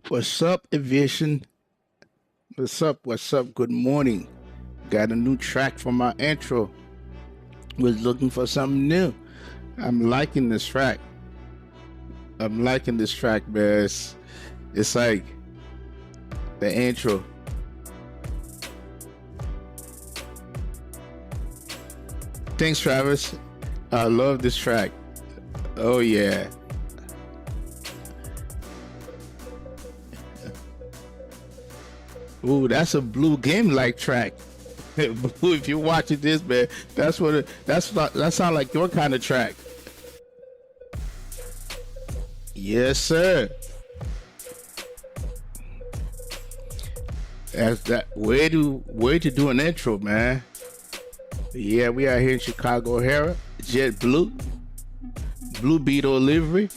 What's up, aviation? What's up? What's up? Good morning. Got a new track for my intro. Was looking for something new. I'm liking this track. Man. It's like the intro. Thanks, Travis. I love this track. Oh yeah. Ooh, that's a blue game like track. Blue, if you're watching this, man, that sounds like your kind of track. Yes, sir. That's that way to do an intro, man. Yeah, we are here in Chicago, HARE, JetBlue, Blue Beetle livery,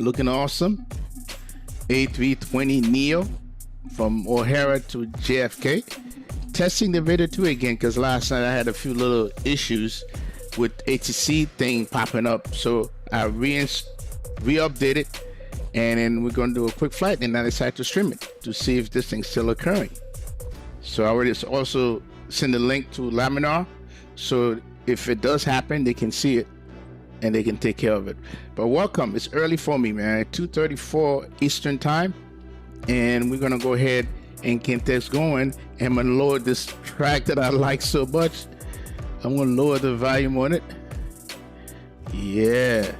looking awesome. A320 Neo from O'Hara to JFK. Testing the video too again because last night I had a few little issues with HTC thing popping up, so I re-updated, and then we're gonna do a quick flight, and I decided to stream it to see if this thing's still occurring. So I already also send a link to Laminar, so if it does happen, they can see it and they can take care of it. But welcome. It's early for me, man. 2:34 Eastern time, and we're gonna go ahead and get this going. I'm gonna lower this track that I like so much. I'm gonna lower the volume on it. Yeah.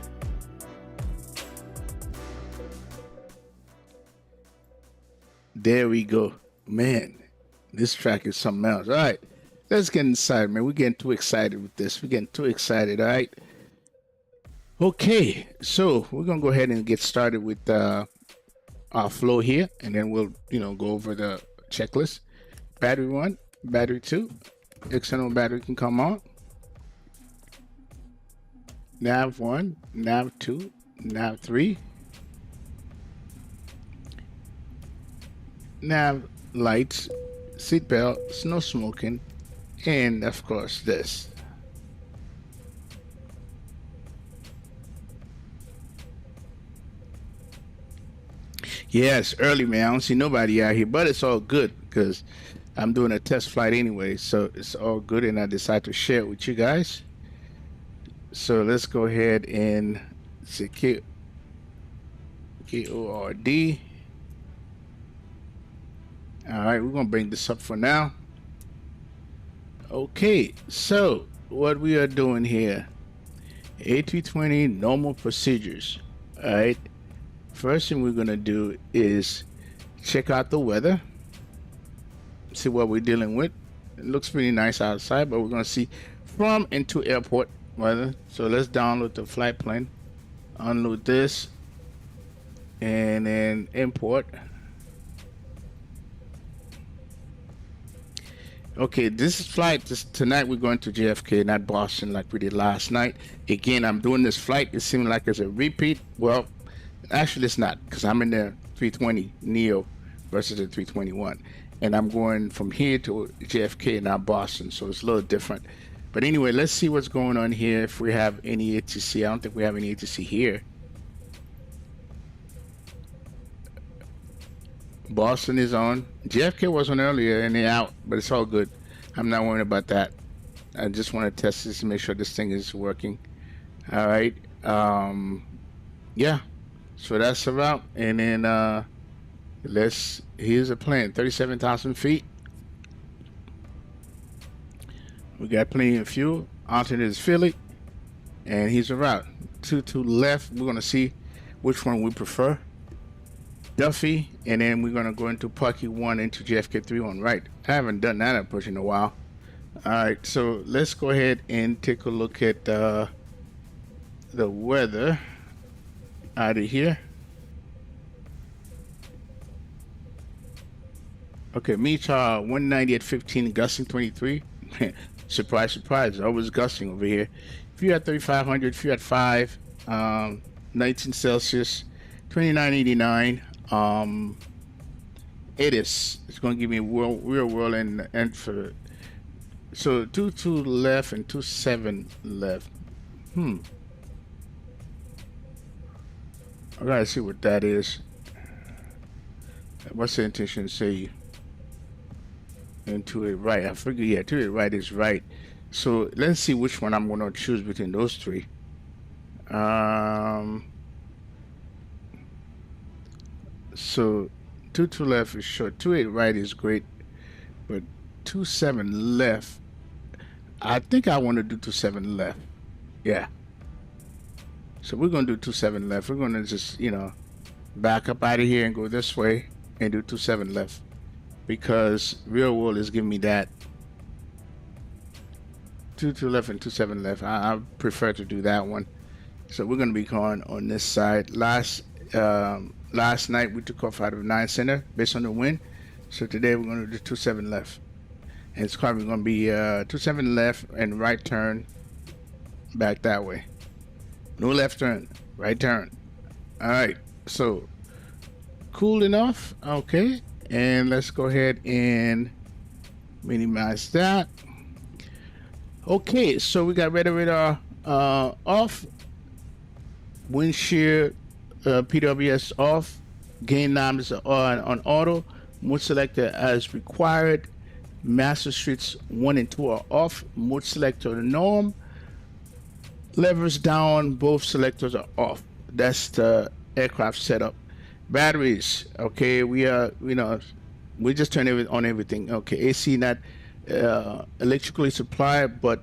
There we go. Man, this track is something else. All right, let's get inside, man. We're getting too excited with this. We're getting too excited, all right? Okay, so we're gonna go ahead and get started with our flow here, and then we'll go over the checklist. Battery 1, battery 2, external battery can come on. Nav 1, nav 2, nav 3, nav lights, seatbelt, no smoking, and of course this. Yeah, it's early, man. I don't see nobody out here, but it's all good because I'm doing a test flight anyway, so it's all good, and I decided to share it with you guys. So let's go ahead and secure KORD. All right, we're gonna bring this up for now. Okay, so what we are doing here, A320 normal procedures. All right. First thing we're gonna do is check out the weather, see what we're dealing with. It looks pretty nice outside, but we're gonna see from and to airport weather. So let's download the flight plan, unload this, and then import. Okay, this is flight. Tonight we're going to JFK, not Boston like we did last night. Again, I'm doing this flight. It seems like it's a repeat. Well, actually, it's not, because I'm in the 320 Neo versus the 321, and I'm going from here to JFK, not Boston, so it's a little different. But anyway, let's see what's going on here. If we have any ATC, I don't think we have any ATC here. Boston is on. JFK was on earlier, and they're out, but it's all good. I'm not worried about that. I just want to test this to make sure this thing is working. All right. Yeah. So that's the route, and then here's a plan. 37,000 feet. We got plenty of fuel. Alternate is Philly, and here's the route. Two to left. We're gonna see which one we prefer. Duffy, and then we're gonna go into Pucky 1 into JFK 3 on right. I haven't done that approach in a while. All right, so let's go ahead and take a look at the weather out of here. Okay, meets 190 at 15, gusting 23. Surprise, surprise, always gusting over here. If you're at 3,500, if you're at 5, 19 Celsius, 2989. It's going to give me real world and for so 22 left and 27 left. I gotta see what that is. What's the intention say? Into it right. I figure, yeah, to it right is right. So let's see which one I'm gonna choose between those three. So 2 left is short. 2 right is great, but 2 left. I think I want to do 2 left. Yeah. So we're gonna do 2 left. We're gonna just back up out of here and go this way and do 2 left because real world is giving me that 2 left and 2 left. I prefer to do that one. So we're gonna be going on this side. Last night we took off out of 9 center based on the wind. So today we're gonna do 2 left. And it's probably gonna be 2 left and right turn back that way. No left turn, right turn. All right, so cool enough. Okay, and let's go ahead and minimize that. Okay, so we got radar off, wind shear PWS off, gain knobs on auto, mode selector as required, master streets 1 and 2 are off, mode selector norm, levers down, both selectors are off. That's the aircraft setup. Batteries, okay, we just turn on everything. Okay, AC not electrically supplied, but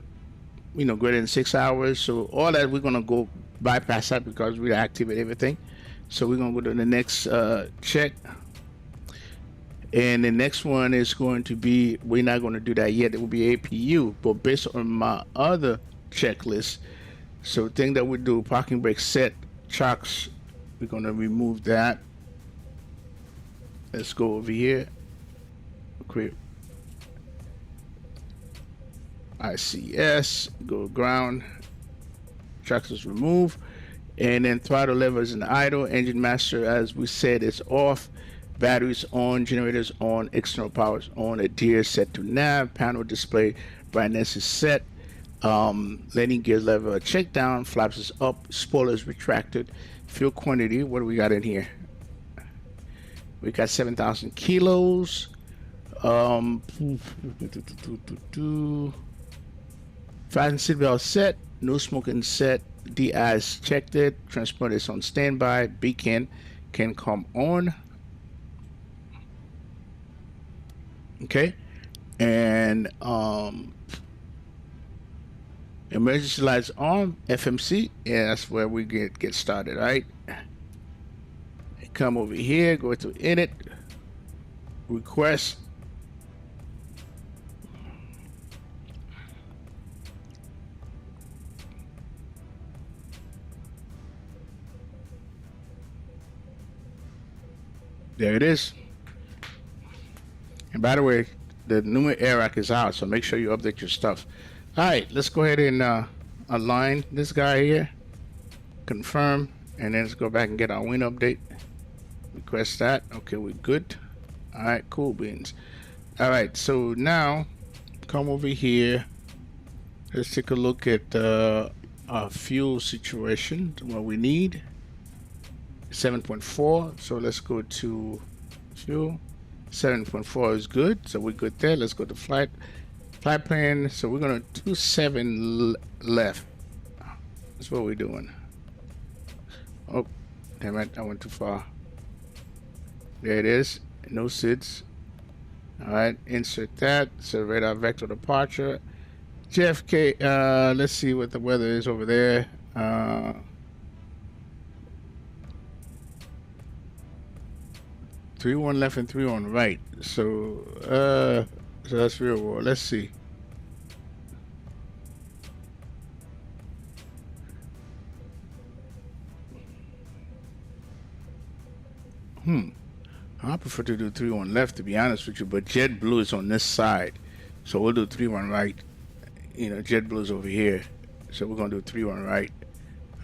greater than 6 hours. So all that we're gonna go bypass that because we activate everything. So we're gonna go to the next check. And the next one is going to be, we're not going to do that yet. It will be APU, but based on my other checklist, so thing that we do, parking brake set, chocks, we're going to remove that. Let's go over here. Create ICS, go ground, chocks is removed, and then throttle lever is in idle, engine master, as we said, is off. Batteries on, generators on, external powers on, adhere set to nav, panel display brightness is set, landing gear lever check down, flaps is up, spoilers retracted, fuel quantity, what do we got in here? We got 7,000 kilos, fasten seatbelt set, no smoking set, DI's checked it, transponder is on standby, beacon can come on. Okay, and emergency lights on, FMC, yeah, that's where we get started, right? Come over here, go to edit, request, there it is. And by the way, the new ARAC is out, so make sure you update your stuff. All right, let's go ahead and align this guy here, confirm, and then let's go back and get our wind update. Request that. Okay, we're good. All right, cool beans. All right, so now come over here. Let's take a look at our fuel situation, what we need. 7.4, so let's go to fuel. 7.4 is good, so we're good there. Let's go to flight plan. So we're gonna 27 left. That's what we're doing. Oh, damn it, I went too far. There it is, no SIDS. All right, insert that. So radar vector departure. JFK, let's see what the weather is over there. 3-1 left and 3-1 right. So that's real world. Let's see. I prefer to do 3-1 left, to be honest with you, but JetBlue is on this side. So we'll do 3-1 right. JetBlue is over here. So we're gonna do 3-1 right.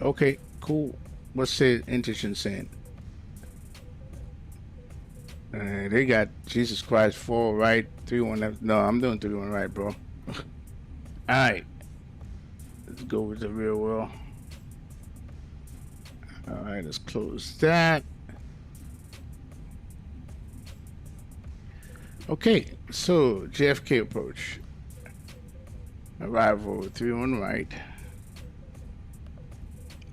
Okay, cool. What's the intention saying? They got Jesus Christ 4 right, 3-1 left. No, I'm doing 3-1 right, bro. Alright. Let's go with the real world. Alright, let's close that. Okay, so JFK approach. Arrival 31 right.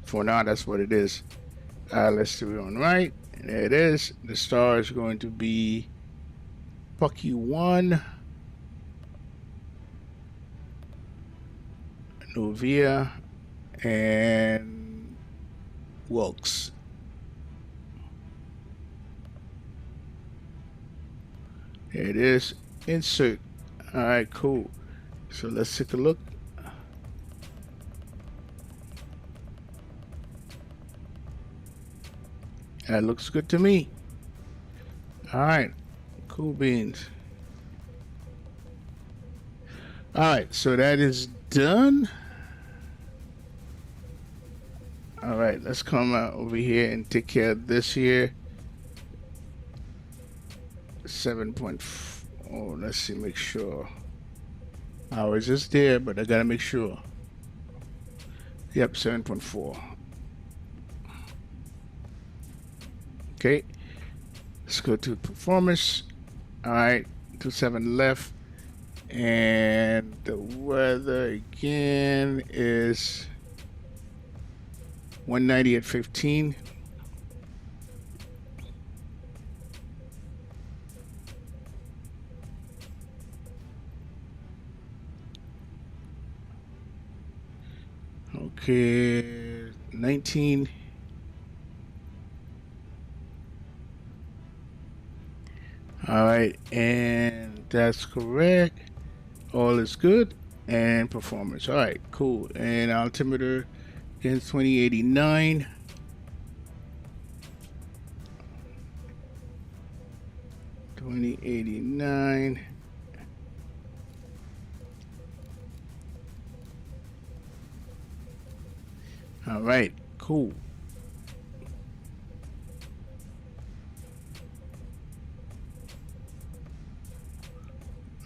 For now, that's what it is. Let's do it on right. And there it is. The star is going to be Pucky 1, Novia, and Wilkes. There it is. Insert. All right, cool. So let's take a look. That looks good to me. All right, cool beans. All right, so that is done. All right, let's come out over here and take care of this here. 7.4. Let's see, make sure. I was just there, but I gotta make sure. Yep, 7.4. Okay, let's go to performance. All right, 27 left, and the weather again is 190 at 15. Okay, 19. All right, and that's correct. All is good. And performance. All right, cool. And altimeter is 2089. All right, cool.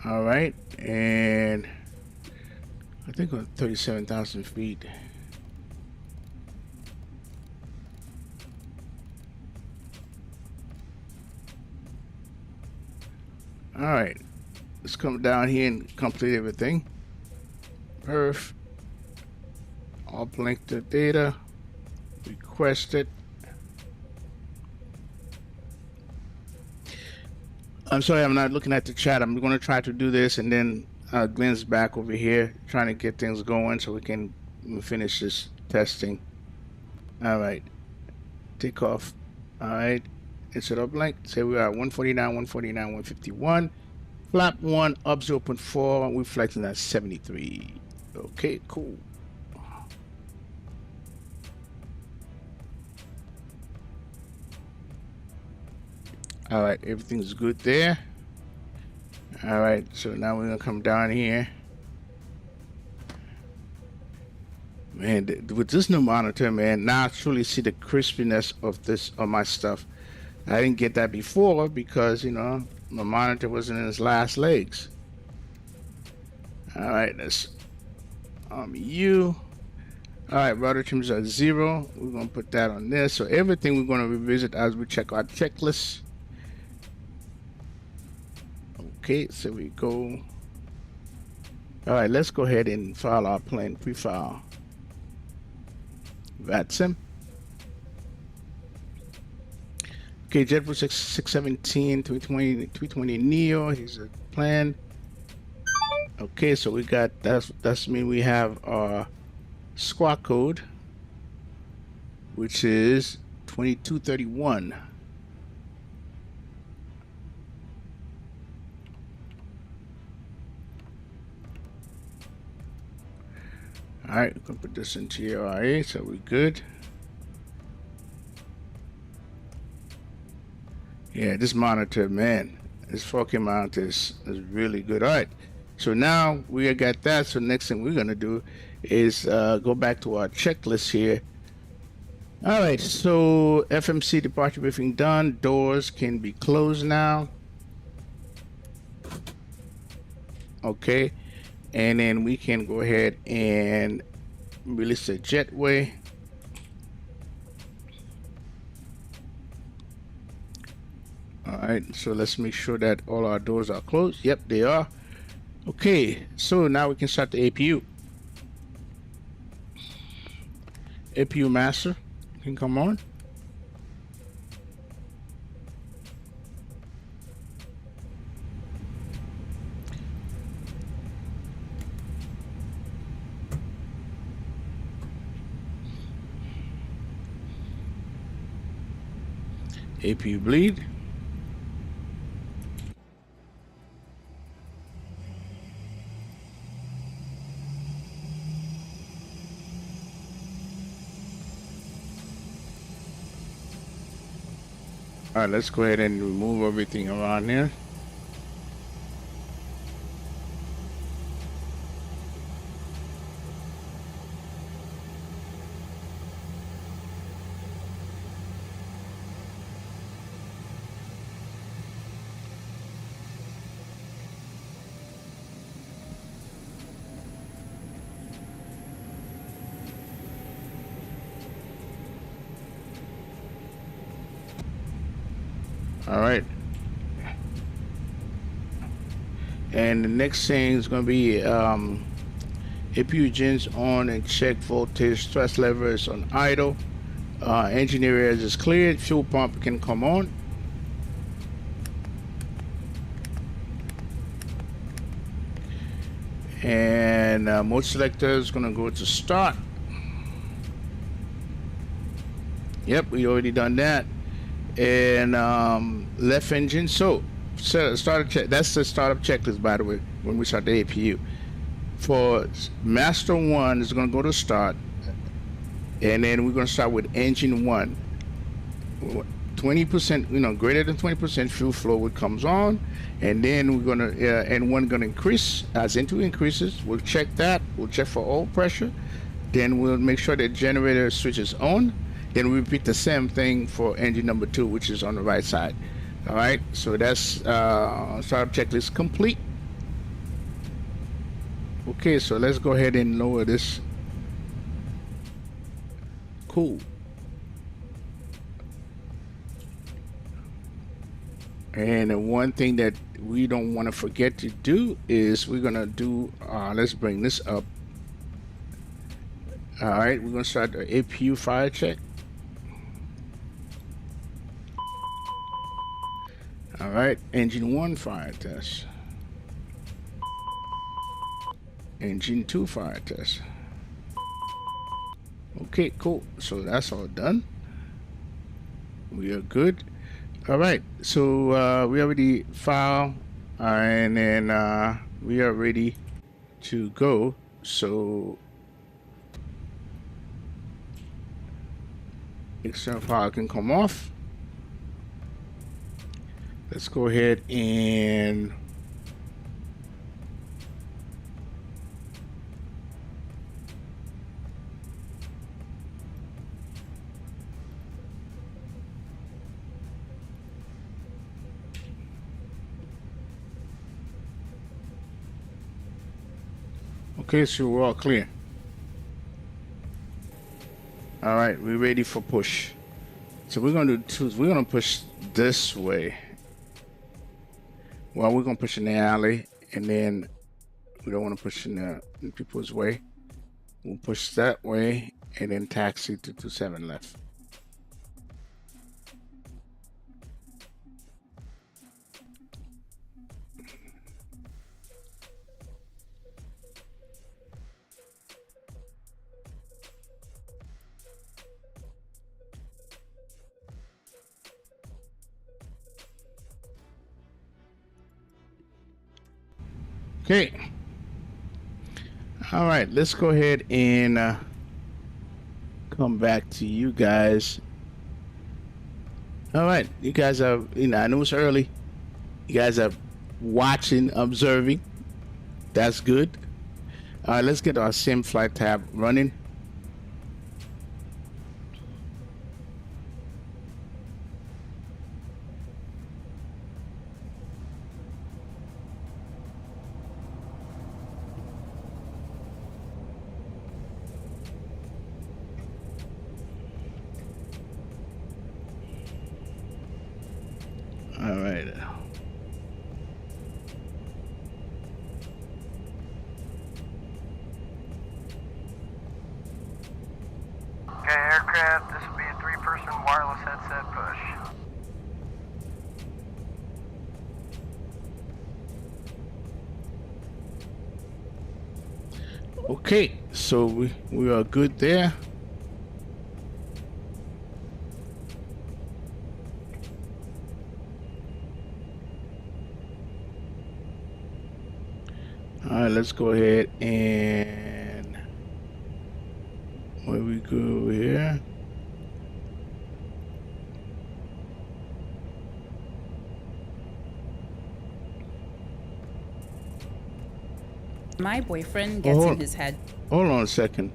All right, and I think on 37,000 feet. All right, let's come down here and complete everything. Perf. Uplink the data. Request it. I'm sorry, I'm not looking at the chat. I'm going to try to do this, and then Glenn's back over here trying to get things going so we can finish this testing. All right, take off. All right, insert uplink. Say we are 149, 149, 151. Flap 1 up 0.4. We're flexing at 73. Okay, cool. All right, everything's good there. All right, so now we're gonna come down here. Man, with this new monitor, man, now I truly see the crispiness of this, of my stuff. I didn't get that before because, you know, my monitor wasn't in its last legs. All right, let's you. All right, router trims are 0. We're gonna put that on this. So everything we're gonna revisit as we check our checklist. Okay, so we go. All right, let's go ahead and file our plane pre-file. Vatsim. Okay, JetBlue 617, 320 Neo. Here's a plan. Okay, so we got that's mean we have our squawk code, which is 2231. All right, we can put this into your RA, so we're good. Yeah, this monitor, man, this 4K monitor is really good. All right, so now we got that. So next thing we're gonna do is go back to our checklist here. All right, so FMC departure briefing done. Doors can be closed now. Okay, and then we can go ahead and release the jetway. All right, so let's make sure that all our doors are closed. Yep, they are. Okay, so now we can start the APU. APU master can come on. APU bleed. All right, let's go ahead and remove everything around here. All right. And the next thing is going to be APU gens on and check voltage. Stress lever is on idle. Engine area is cleared. Fuel pump can come on. And mode selector is going to go to start. Yep, we already done that. And left engine. So startup check. That's the startup checklist, by the way, when we start the APU. For master 1 is going to go to start, and then we're going to start with engine 1. 20%, greater than 20% fuel flow comes on, and then we're going to N1 going to increase. As N2 increases, we'll check that. We'll check for oil pressure. Then we'll make sure the generator switch is on. Then we repeat the same thing for engine number 2, which is on the right side. All right, so that's startup checklist complete. Okay, so let's go ahead and lower this. Cool. And the one thing that we don't want to forget to do is we're gonna do, let's bring this up. All right, we're gonna start the APU fire check. All right, engine 1 fire test. Engine 2 fire test. Okay, cool. So that's all done. We are good. All right, so we already filed, and then we are ready to go. So external power can come off. Let's go ahead and okay, so we're all clear. All right, we're ready for push. So we're gonna push this way. Well, we're gonna push in the alley, and then we don't want to push in people's way. We'll push that way, and then taxi to 27 left. Okay. All right, let's go ahead and come back to you guys. All right, you guys are, I know it's early. You guys are watching, observing. That's good. All right, let's get our sim flight tab running. All Okay, aircraft, this will be a 3-person wireless headset push. Okay, so we are good there. All right, let's go ahead and where we go here. My boyfriend gets in his head. Hold on a second.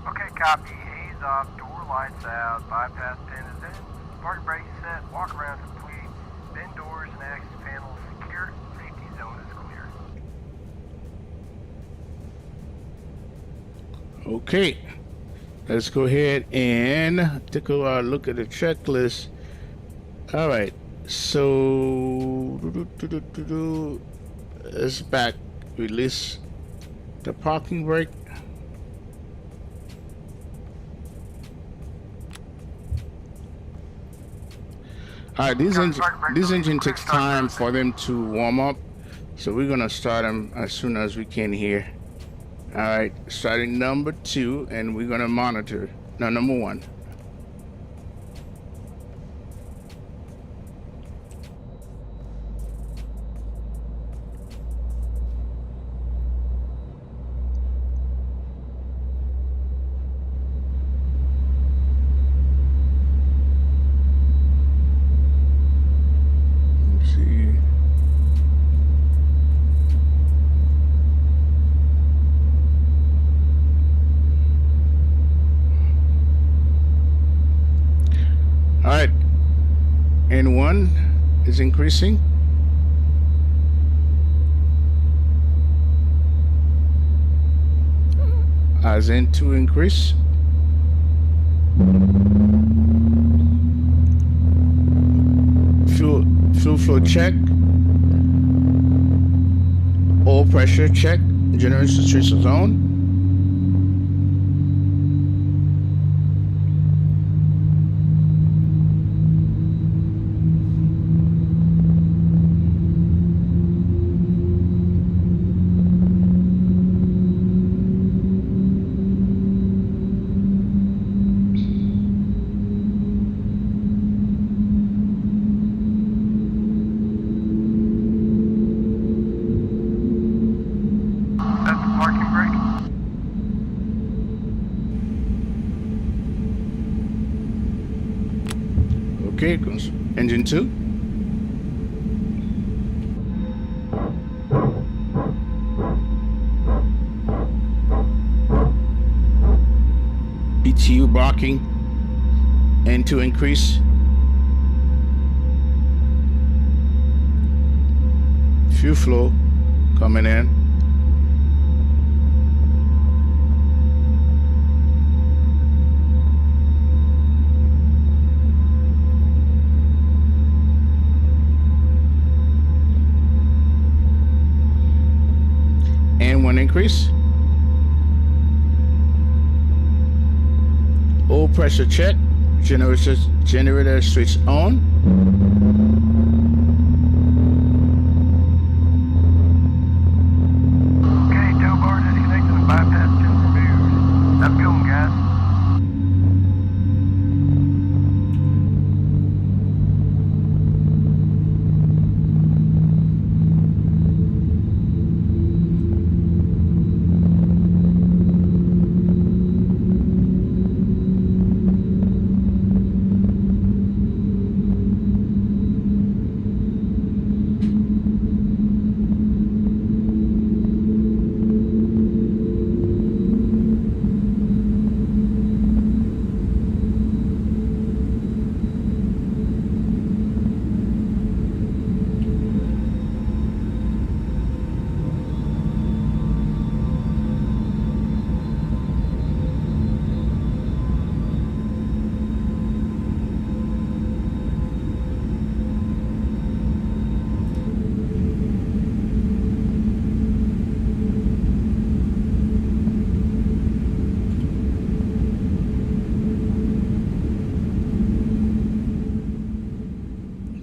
Okay, copy. Haze off, door lights out, bypass pin is in, parking brake set, walk around complete, bin doors and access panels secure, safety zone is clear. Okay, let's go ahead and take a look at the checklist. All right, so let's back release the parking brake. All right, this engine takes time for them to warm up, so we're gonna start them as soon as we can here. All right, starting number 2, and we're gonna monitor. No, number 1. Let's see. All right, N1 is increasing. As N2 increase. Fuel flow check. Oil pressure check. Generator tracer zone. That's the parking brake. Okay, goes engine 2. BTU barking. N2 increase. Fuel flow coming in. And 1 increase. Oil pressure check. Generator switch on. Okay, tow bar disconnected and bypass pin removed. Have a good one, guys.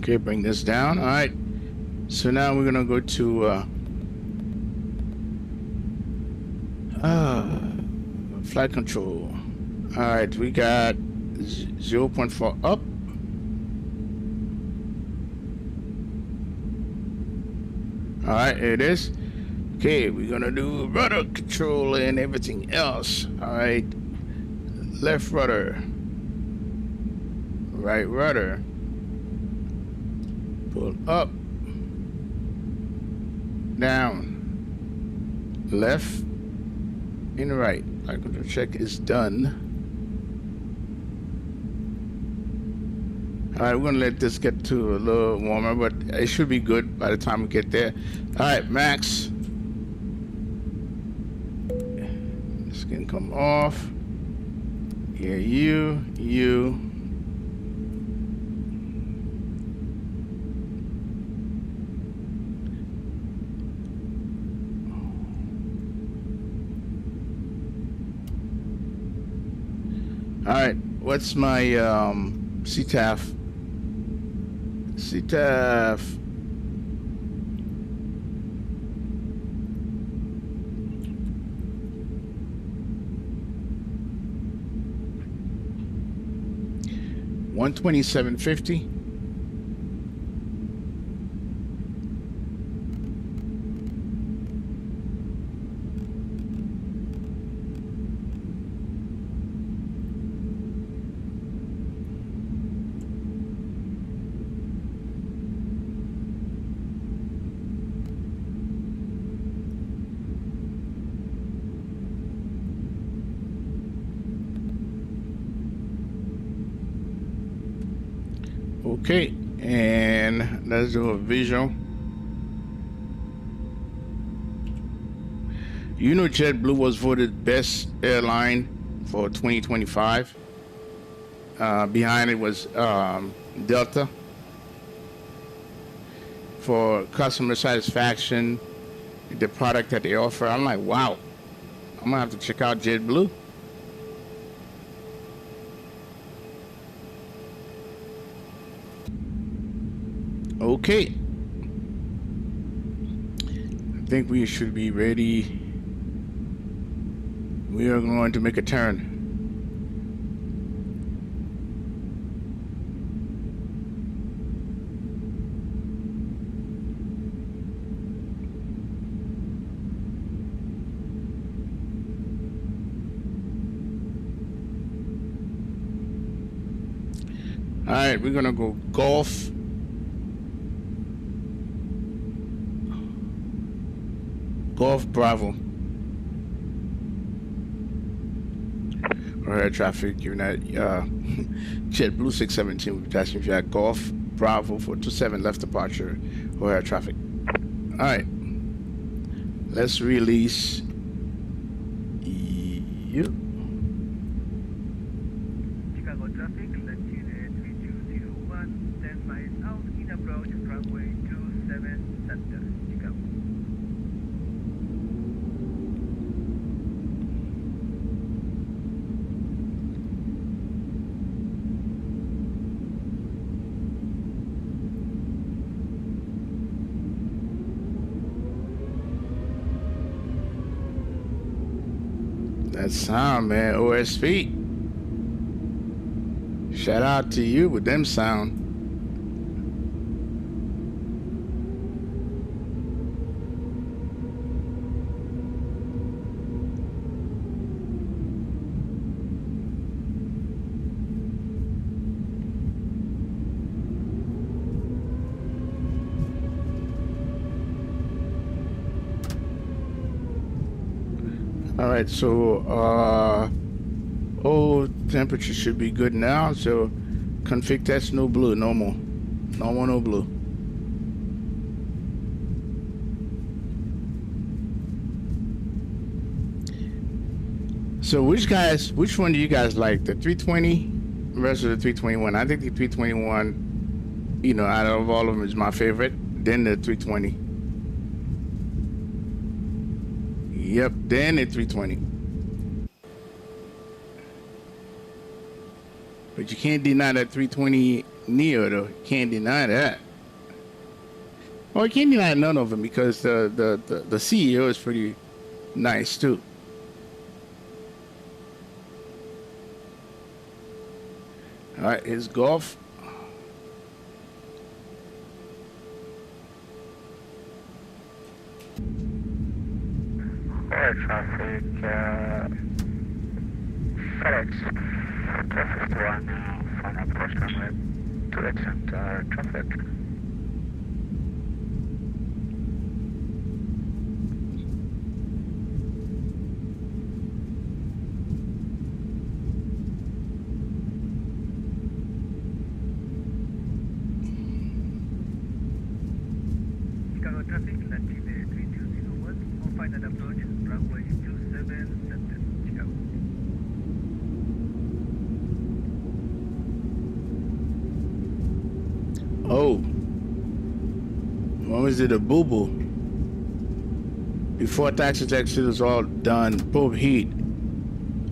Okay, bring this down. All right. So now we're gonna go to flight control. All right, we got 0.4 up. All right, here it is. Okay, we're gonna do rudder control and everything else. All right, left rudder, right rudder, pull up, down, left, and right. Flight control check is done. All right, we're gonna let this get to a little warmer, but it should be good by the time we get there. All right, Max. This can come off. Yeah, you. All right, what's my CTAF? CTAF. $127.50. Okay, and let's do a visual. You know, JetBlue was voted best airline for 2025. Behind it was Delta. For customer satisfaction, the product that they offer, I'm like, wow, I'm gonna have to check out JetBlue. Okay, I think we should be ready. We are going to make a turn. All right, we're gonna go Golf. Golf Bravo. Or air traffic, you're not JetBlue 617 will be passing via Golf Bravo for 27 left departure or air traffic. All right, let's release you. Chicago traffic, latitude 3201, stand by out in approach runway 27 center, Chicago. That sound, man. OSP. Shout out to you with them sound. All right, so temperature should be good now. So config test, no blue, no more, no blue. So which one do you guys like, the 320 versus the 321? I think the 321, you know, out of all of them is my favorite, then the 320. Yep, then the 320. But you can't deny that 320 Neo, though. You can't deny that. Well, you can't deny none of them because the CEO is pretty nice, too. All right, here's golf. Air traffic, FedEx 1251 from approach runway to exit traffic. Chicago traffic, land JFK 3201, on final approach, runway 27, Center, Chicago. Oh. When was it a boo-boo? Before taxi exit is all done, probe heat,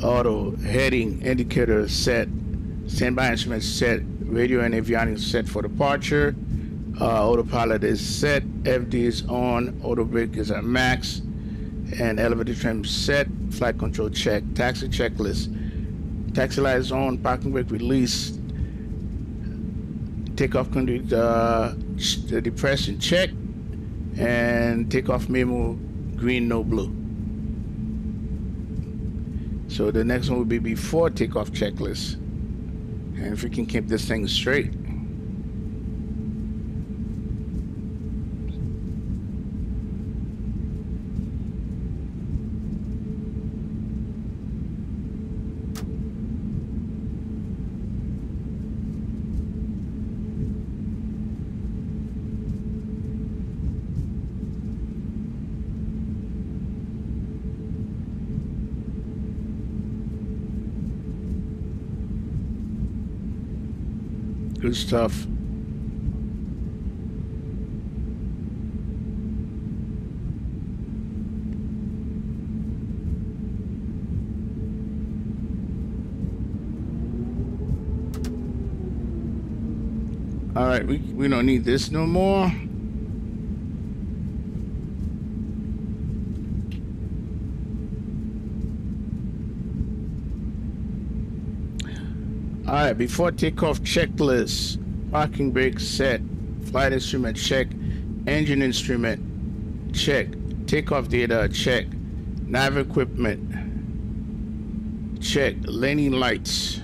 auto, heading, indicator set, standby instruments set, radio and avionics set for departure, autopilot is set, FD is on, auto brake is at max, and elevator trim set, flight control check, taxi checklist, taxi light is on, parking brake released, takeoff conduit depression check, and takeoff memo green, no blue. So the next one will be before takeoff checklist. And if we can keep this thing straight. Good stuff. All right, we don't need this no more. All right, before takeoff checklist, parking brake set, flight instrument check, engine instrument check, takeoff data check, nav equipment check, laning lights.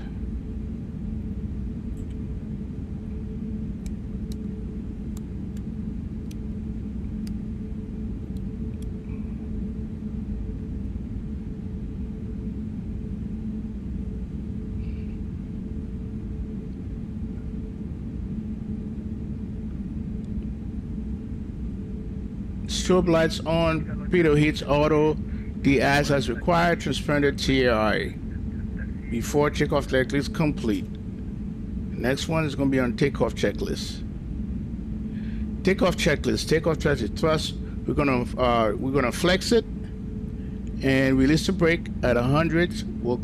Strobe lights on, pitot heats auto, de-as as required, transponder TAI. Before takeoff checklist complete. Next one is going to be on takeoff checklist. Takeoff checklist, thrust. We're gonna flex it and release the brake at 100. We'll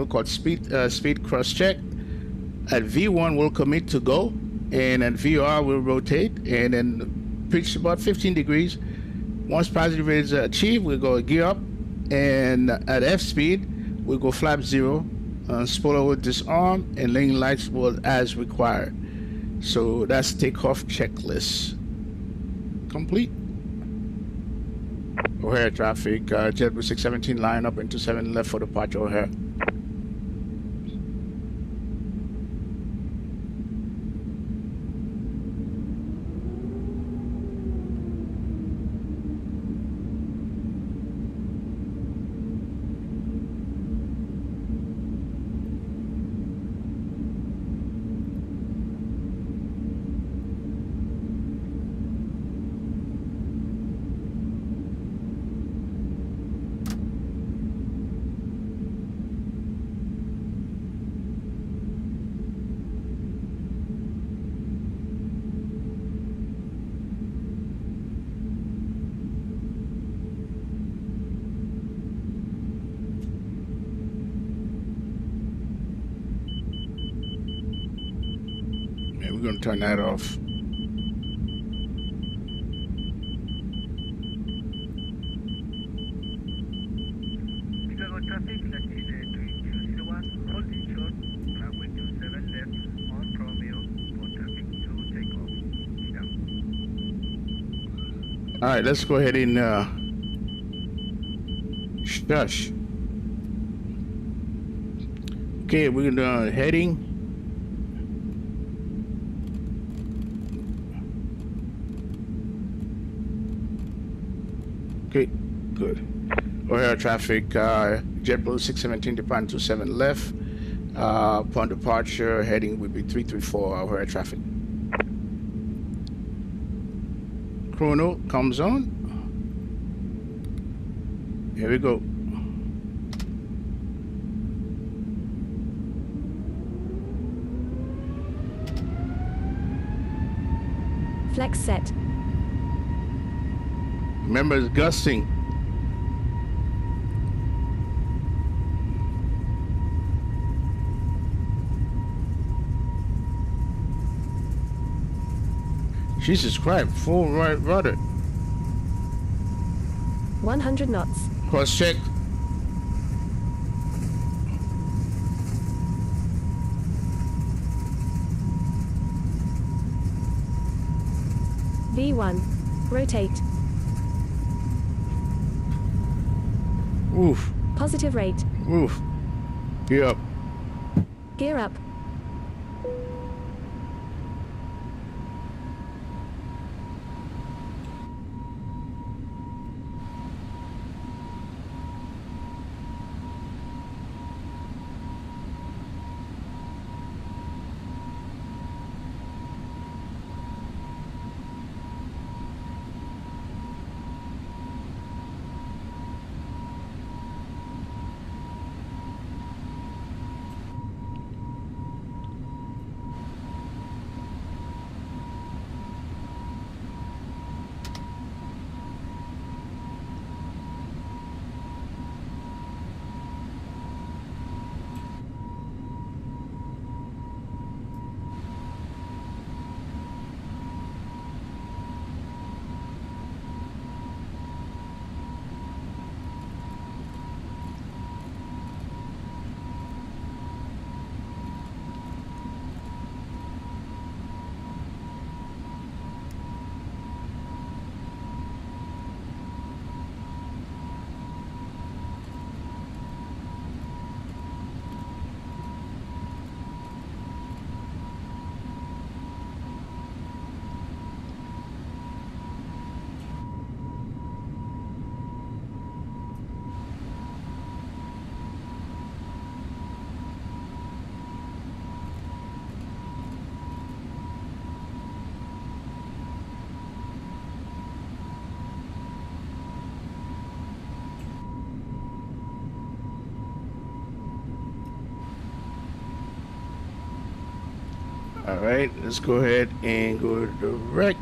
call speed cross check. At V1 we'll commit to go, and at VR we'll rotate and then pitch about 15 degrees. Once positive rate is achieved, we'll go gear up, and at F speed, we'll go flap 0, spoiler will disarm, and lane lights will as required. So that's takeoff checklist complete. O'Hare traffic, JetBlue 617 line up into 7 left for departure O'Hare. And we're gonna turn that off. Chicago traffic, that is 3201, holding short, runway 27 left on Romeo for traffic to take off. Down. All right, let's go ahead and shush. Okay, we're gonna heading. Okay, good. O'Hare traffic, JetBlue 617 departing 27 left. Upon departure, heading will be 334 O'Hare traffic. Chrono comes on. Here we go. Flex set. Remember, it's gusting. Jesus Christ, full right rudder. 100 knots. Cross check. V1. Rotate. Oof, Positive rate. oof. Gear up. Gear up. All right, let's go ahead and go to the wreck.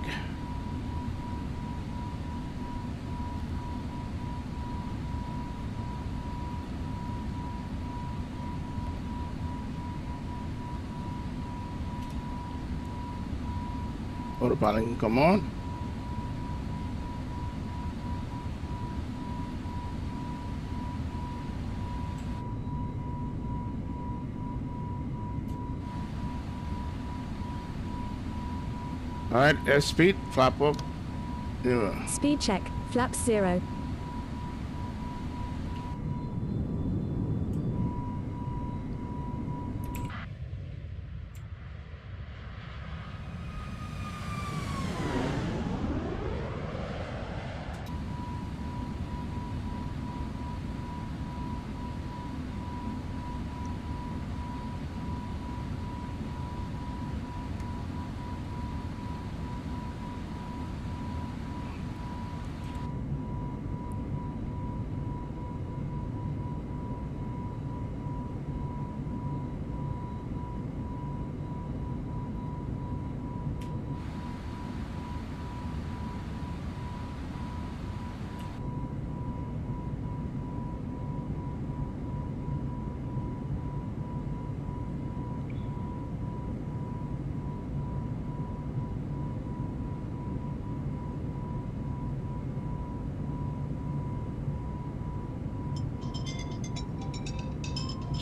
Autopilot can come on. All right, airspeed, flap up. Yeah. Speed check. Flaps 0.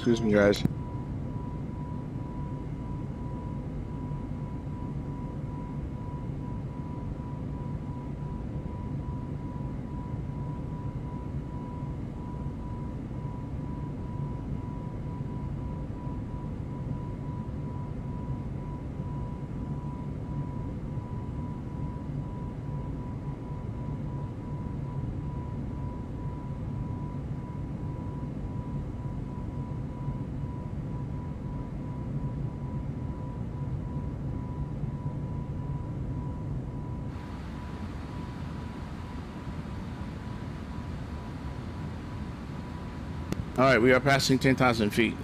Excuse me, guys. All right, we are passing 10,000 feet.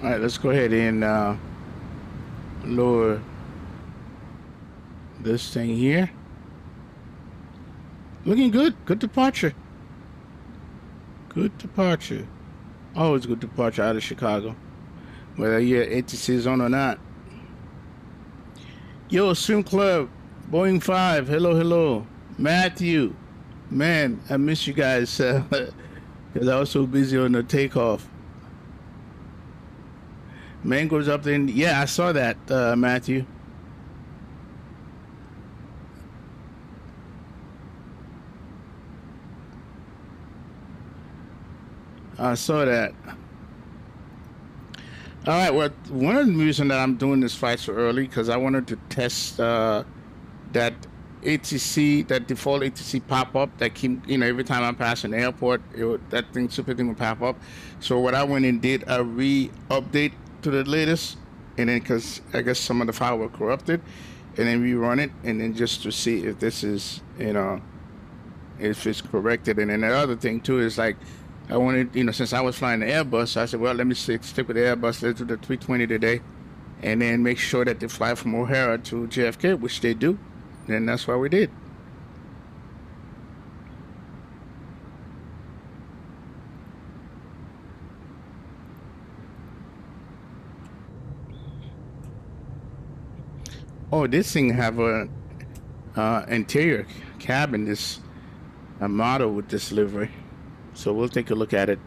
All right, let's go ahead and lower this thing here. Looking good. Good departure. Good departure. Always good departure out of Chicago, whether you're ATC zone or not. Yo, Swim Club, Boeing 5. Hello, hello. Matthew. Man, I miss you guys because I was so busy on the takeoff. Mango's up there. Yeah, I saw that, Matthew. I saw that. All right. Well, one of the reasons that I'm doing this flight so early because I wanted to test that ATC, that default ATC pop-up that keep, every time I'm passing the airport, that super thing would pop up. So what I went and did, a re-update to the latest, and then because I guess some of the file were corrupted, and then rerun it, and then just to see if this is, if it's corrected. And then the other thing too is like, I wanted, since I was flying the Airbus, I said, well, let me stick with the Airbus. Let's do the 320 today, and then make sure that they fly from O'Hare to JFK, which they do. And that's what we did. Oh, this thing have a interior cabin, is a model with this livery. So we'll take a look at it.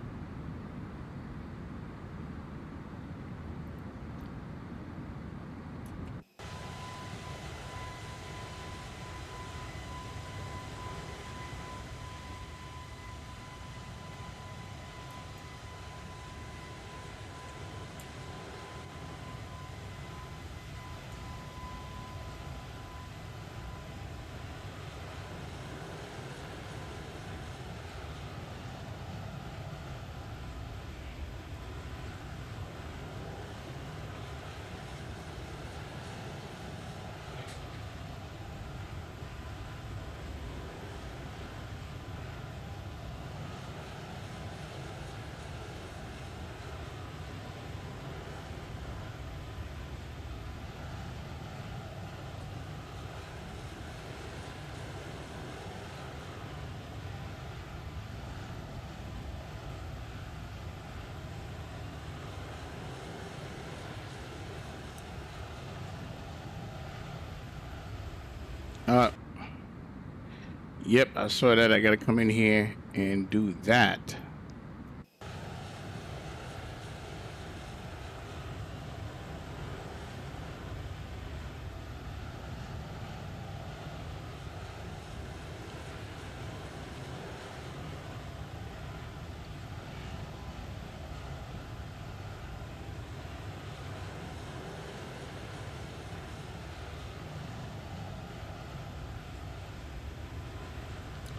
Yep, I saw that. I gotta come in here and do that.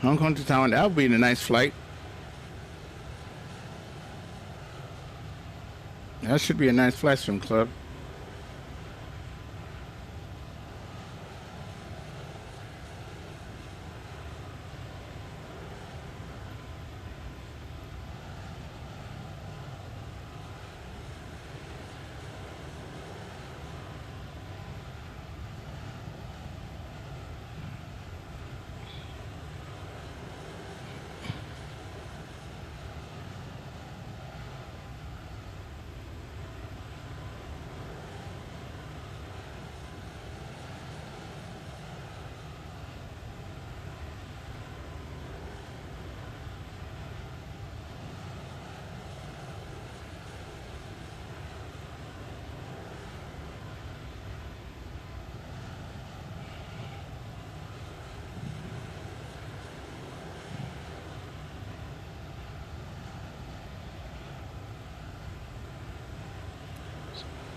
Hong Kong to Taiwan, that would be a nice flight. That should be a nice flight swim club.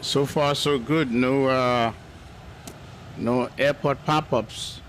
So far, so good. No airport pop-ups.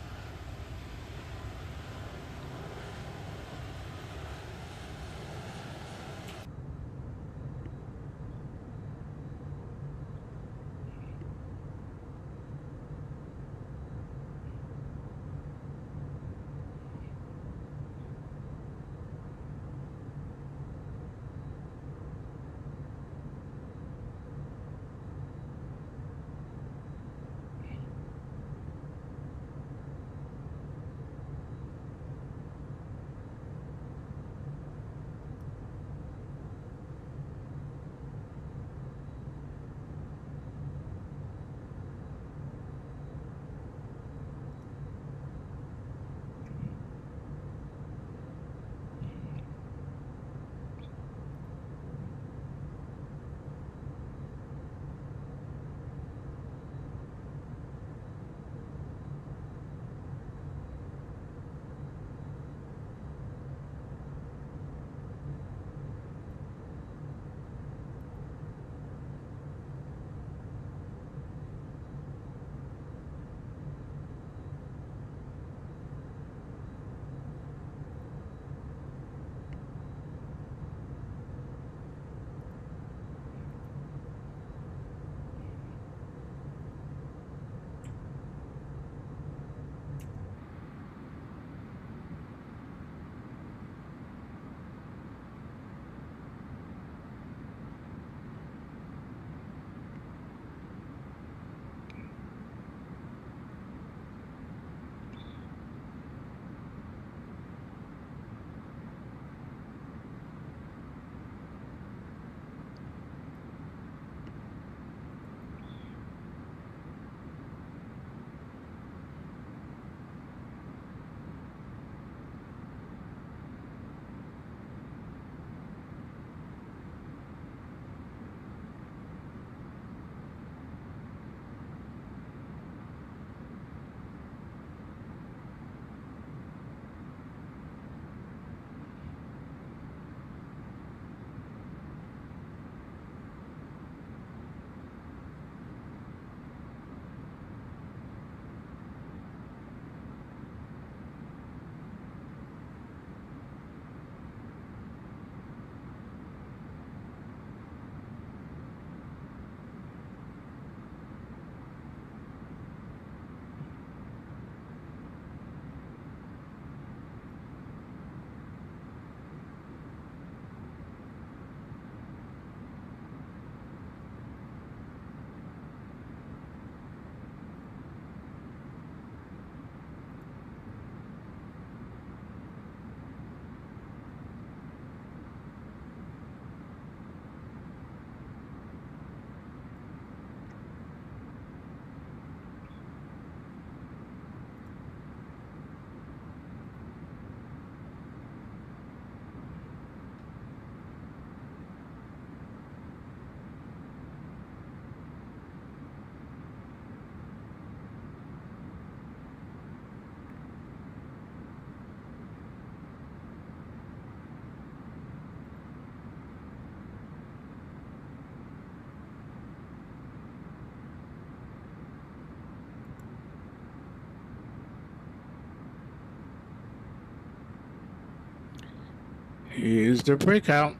Here's the breakout.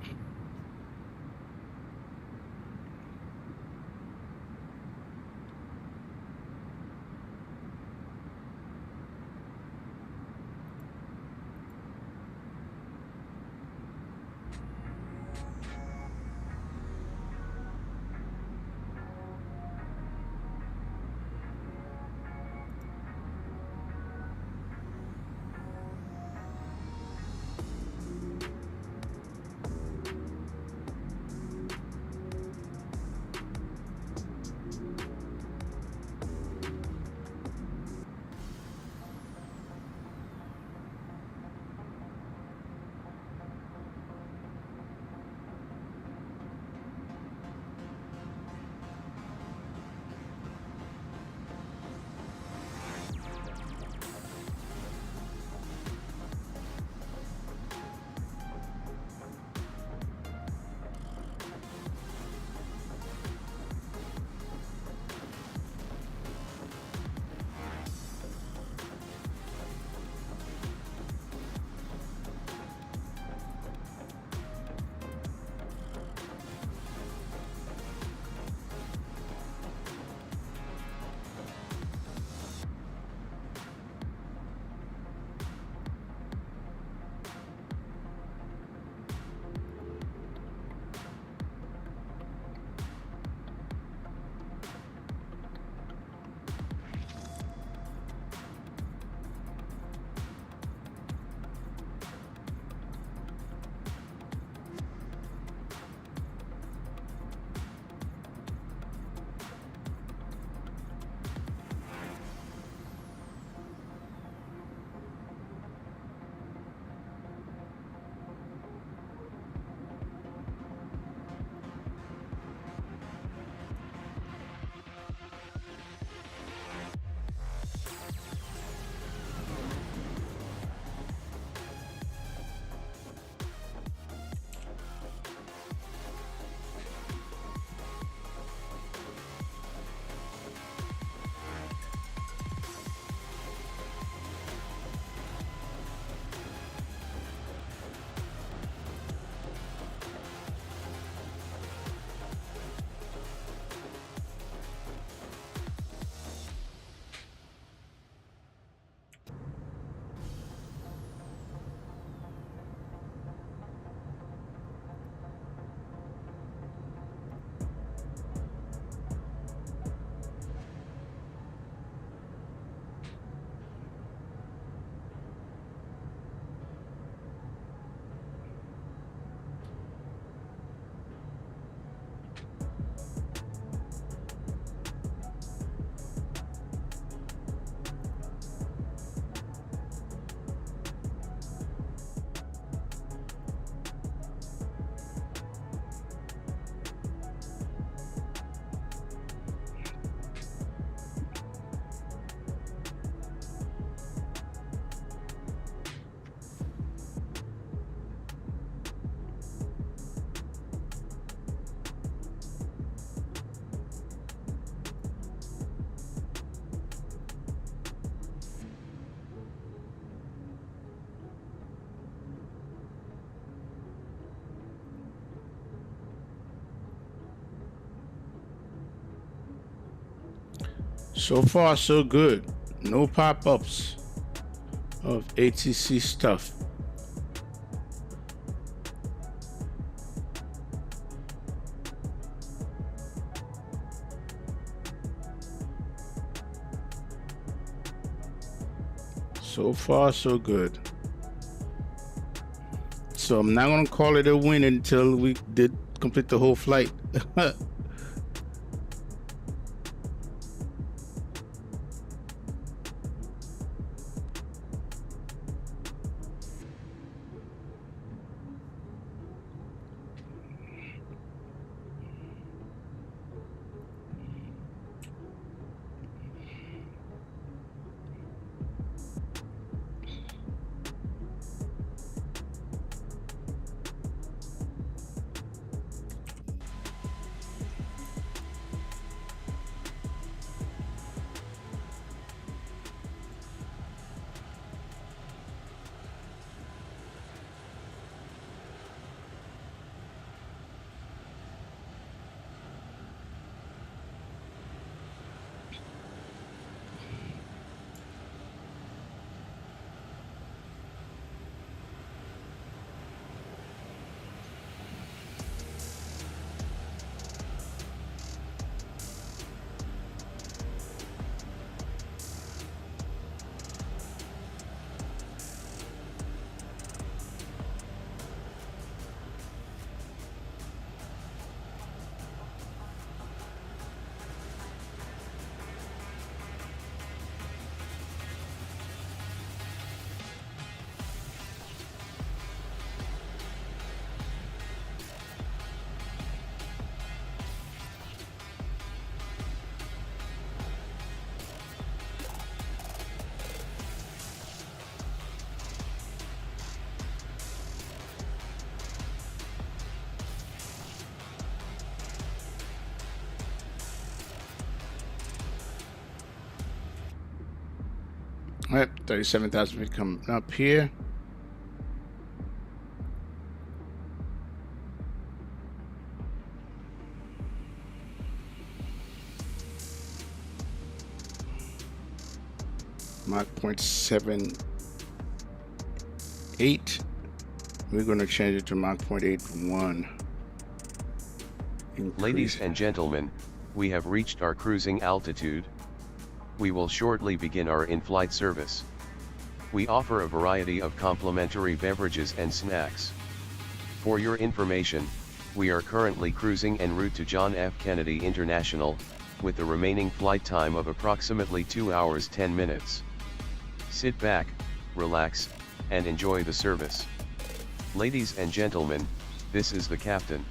So far, so good. No pop-ups of ATC stuff. So far, so good. So I'm not gonna call it a win until we did complete the whole flight. Yep, 37,000 feet coming up here. Mach 0.78. We're going to change it to Mach 0.81. Ladies and gentlemen, we have reached our cruising altitude. We will shortly begin our in-flight service. We offer a variety of complimentary beverages and snacks. For your information, we are currently cruising en route to John F. Kennedy International, with the remaining flight time of approximately 2 hours 10 minutes. Sit back, relax, and enjoy the service. Ladies and gentlemen, this is the captain.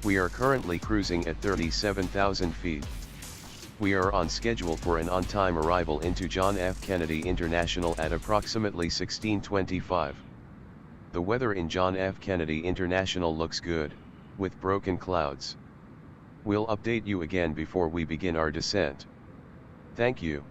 We are currently cruising at 37,000 feet. We are on schedule for an on-time arrival into John F. Kennedy International at approximately 16:25. The weather in John F. Kennedy International looks good, with broken clouds. We'll update you again before we begin our descent. Thank you.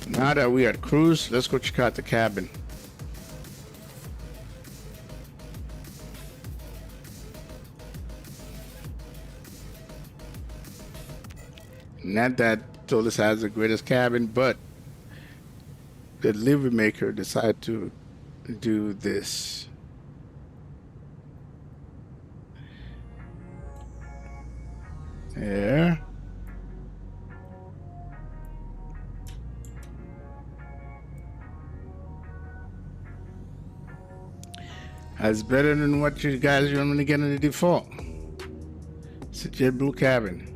Now that we at cruise, let's go check out the cabin. Not that TOLISS has the greatest cabin, but the delivery maker decided to do this. Yeah. That's better than what you guys normally get in the default. It's a JetBlue cabin.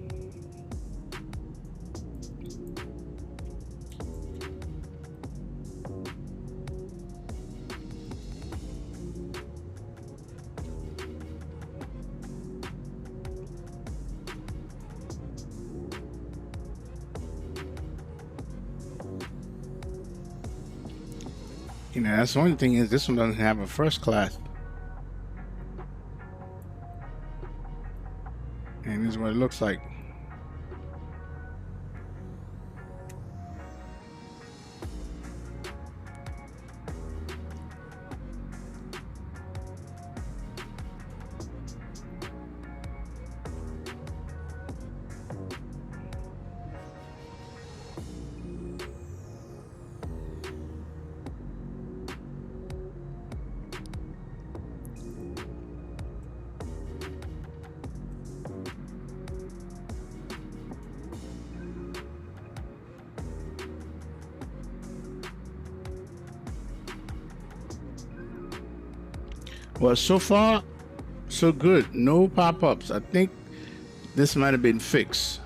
You know, that's the only thing is this one doesn't have a first class. And this is what it looks like. Well, so far, so good. No pop-ups. I think this might have been fixed.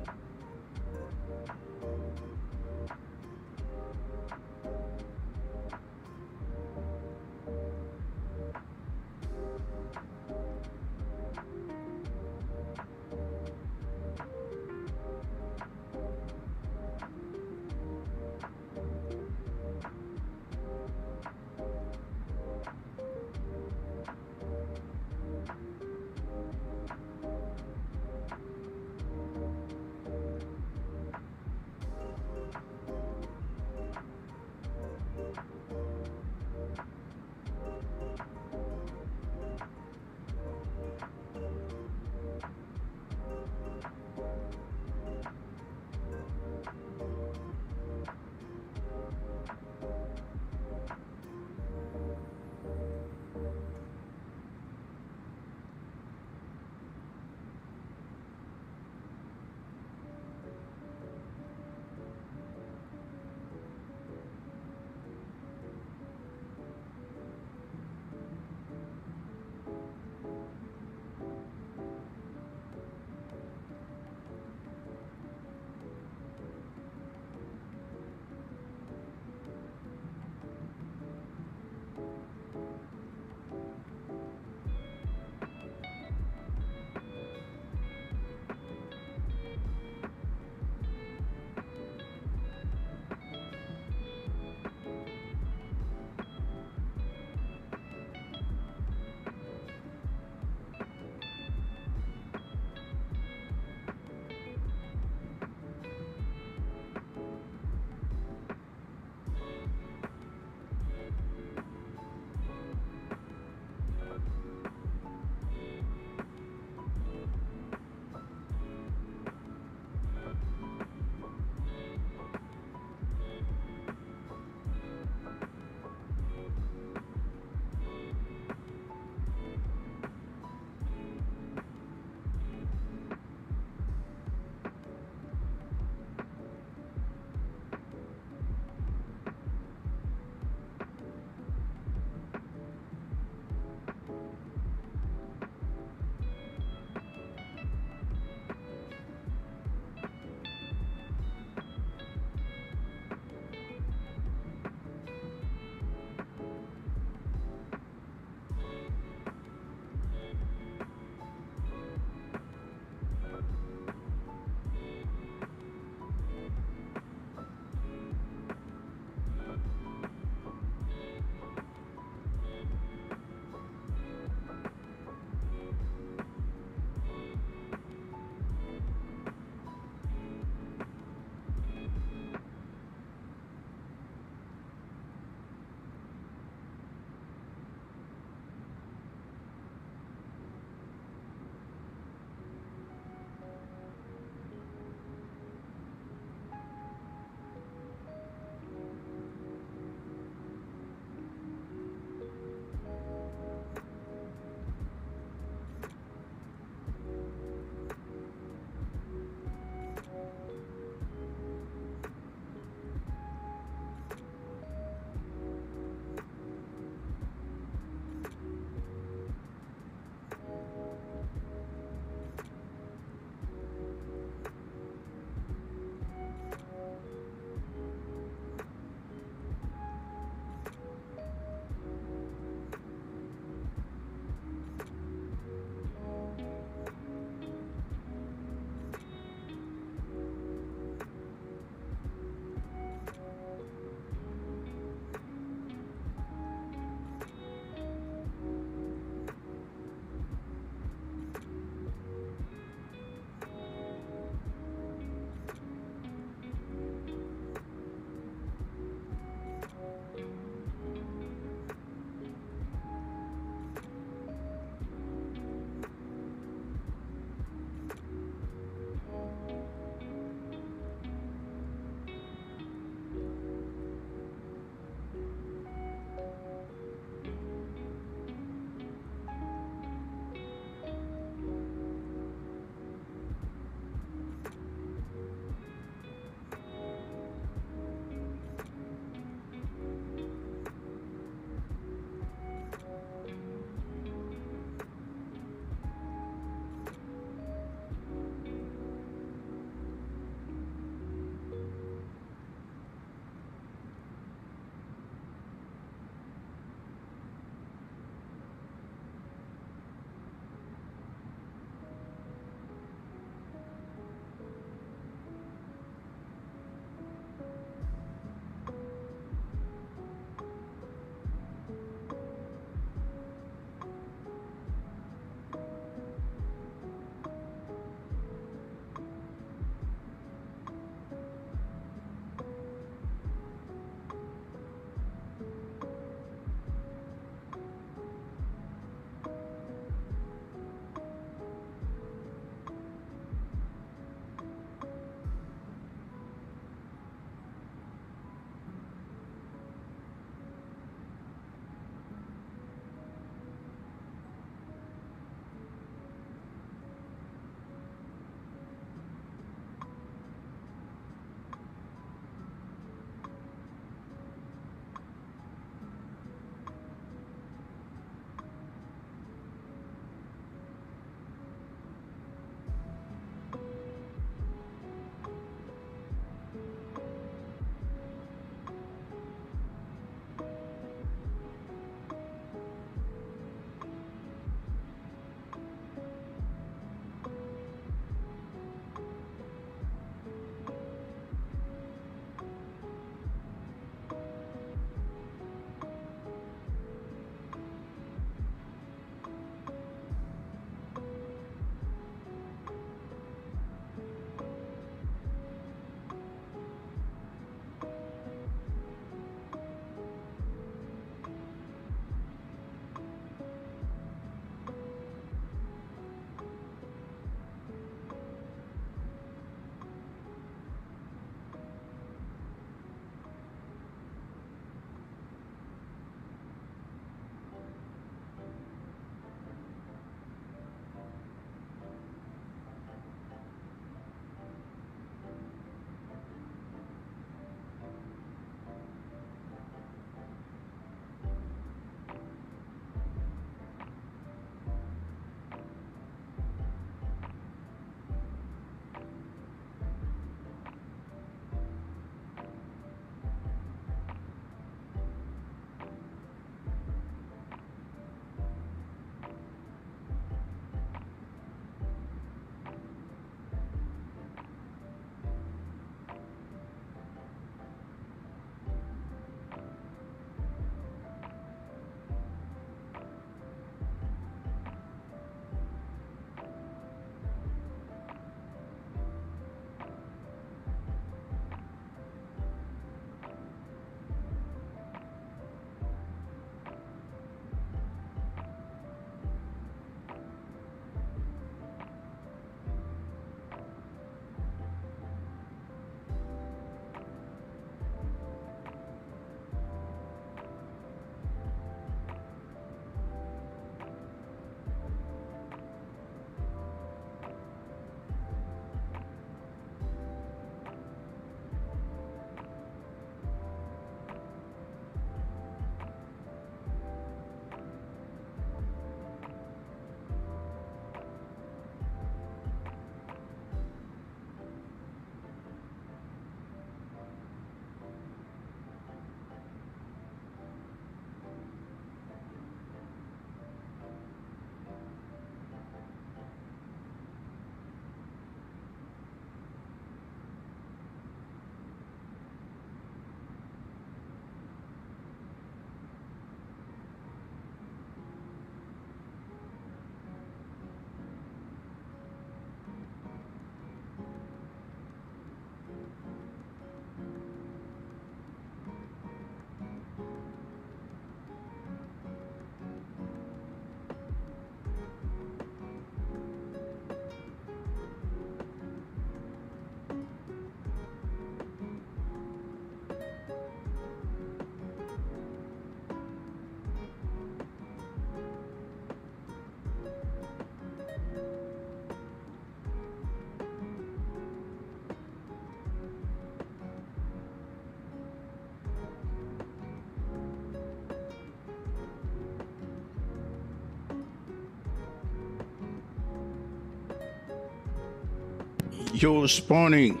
Yo, spawning.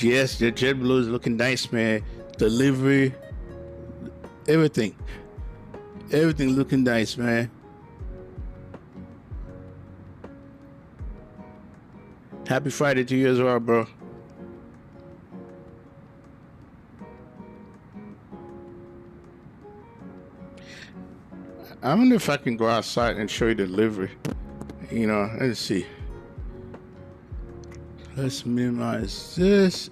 Yes, the JetBlue is looking nice, man. Delivery, everything looking nice, man. Happy Friday to you as well, bro. I wonder if I can go outside and show you the delivery. You know, let's see. Let's minimize this.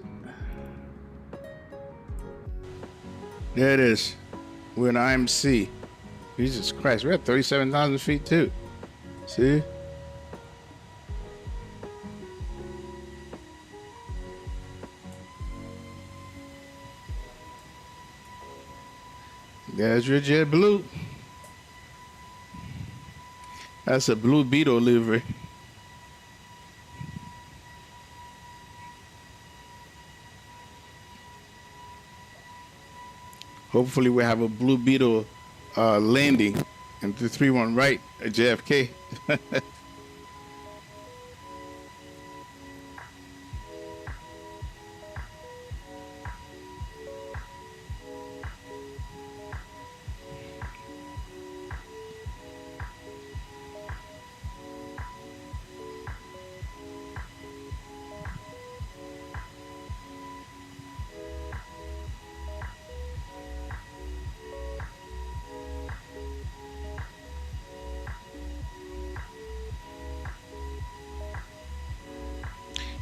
There it is. We're in IMC. Jesus Christ, we're at 37,000 feet too. See? There's your JetBlue. That's a Blue Beetle livery. Hopefully we have a Blue Beetle landing in 331 right at JFK.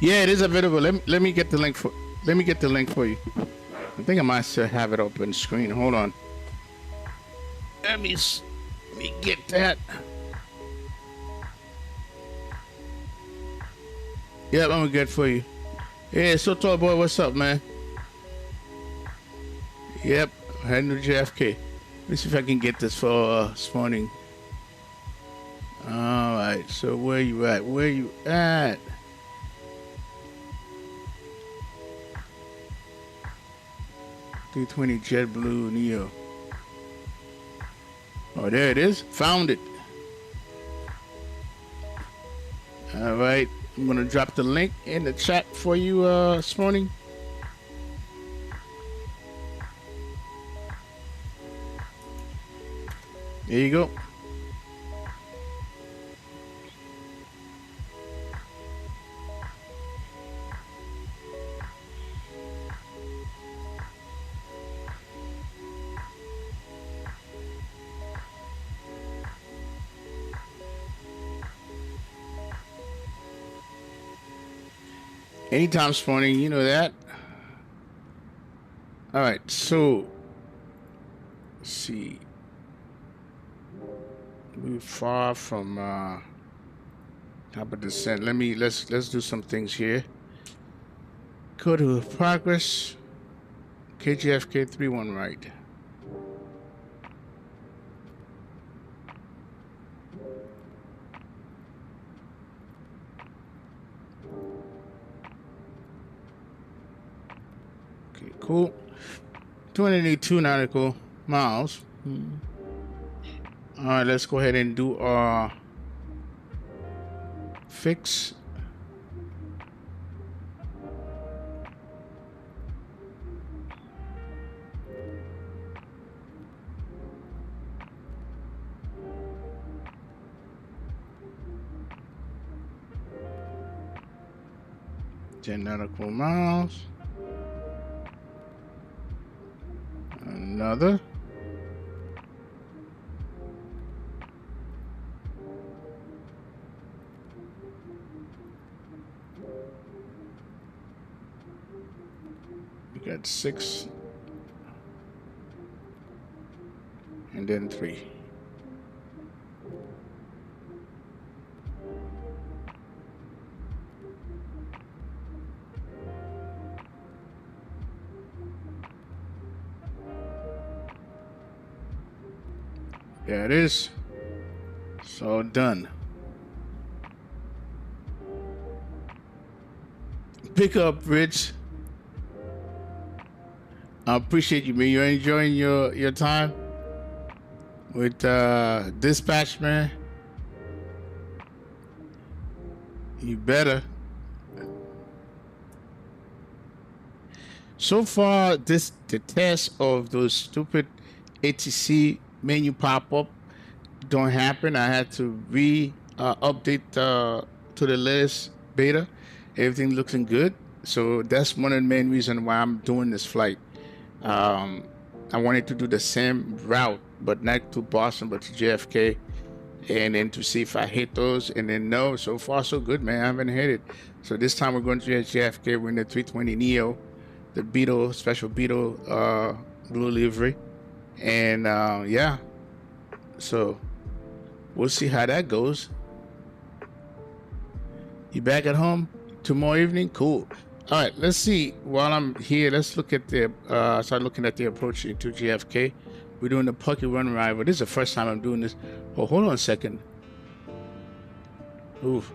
Yeah, it is available. Let me get the link for you. I think I might still have it open screen. Hold on. Let me get that. Yeah, I'm gonna get it for you. Yeah, so tall boy, what's up, man? Yep, heading to JFK. Let's see if I can get this for spawning. All right, so where you at? Where you at? $320 JetBlue Neo. Oh, there it is. Found it. All right. I'm going to drop the link in the chat for you this morning. There you go. Anytime spawning, you know that. All right, so let's see. We're far from top of descent. Let's do some things here. Go to progress. KJFK 31 right. Cool. 282 nautical miles. All right, let's go ahead and do our fix. Ten nautical miles. Another. We got 6 and then 3. There it is. So done. Pick up, Rich. I appreciate you, man. You're enjoying your time with dispatch, man. You better. So far, the test of those stupid ATC menu pop up don't happen. I had to update to the latest beta. Everything looking good. So that's one of the main reasons why I'm doing this flight. I wanted to do the same route, but not to Boston, but to JFK, and then to see if I hit those. And then no, so far so good, man. I haven't hit it. So this time we're going to JFK. We're in the 320 Neo, the Beetle, special Beetle blue livery, and yeah. So we'll see how that goes. You back at home tomorrow evening? Cool. All right, let's see. While I'm here, let's look at the start looking at the approach into JFK. We're doing the Pucky Run Arrival. This is the first time I'm doing this. Oh, hold on a second. Oof.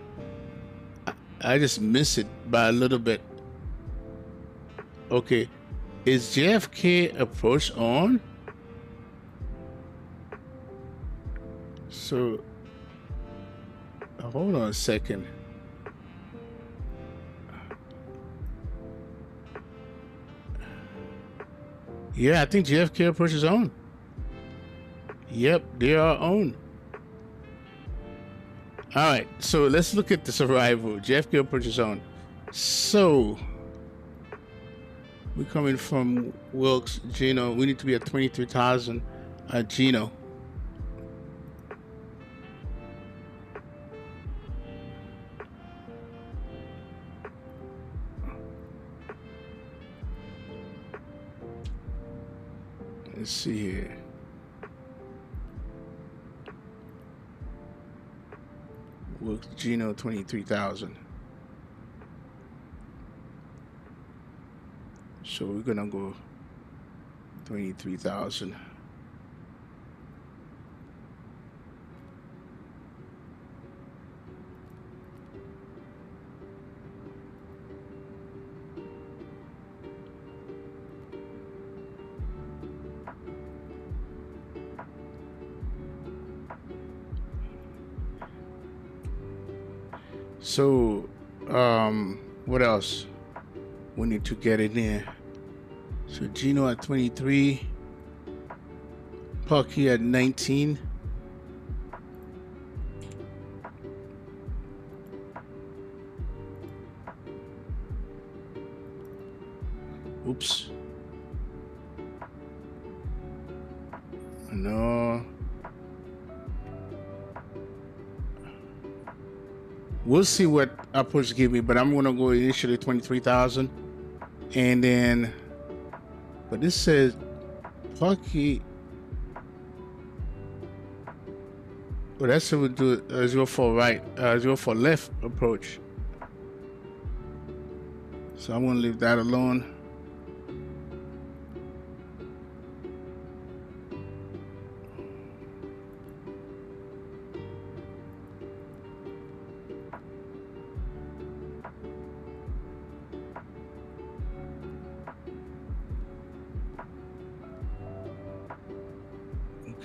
I just missed it by a little bit. Okay. Is JFK approach on? So, hold on a second. Yeah, I think JFK approach is on. Yep, they are on. All right, so let's look at this arrival. JFK approach is on. So, we're coming from Wilkes, Gino. We need to be at 23,000 at Gino. Let's see here. Wilkes, Gino, 23,000. So we're gonna go 23,000. So, what else? We need to get it in. So Gino at 23, Pucky at 19. Oops. No. We'll see what approach give me, but I'm gonna go initially 23,000, and then. But this says Pucky. Well, that's what we do 04 right, 04 left approach. So I'm gonna leave that alone.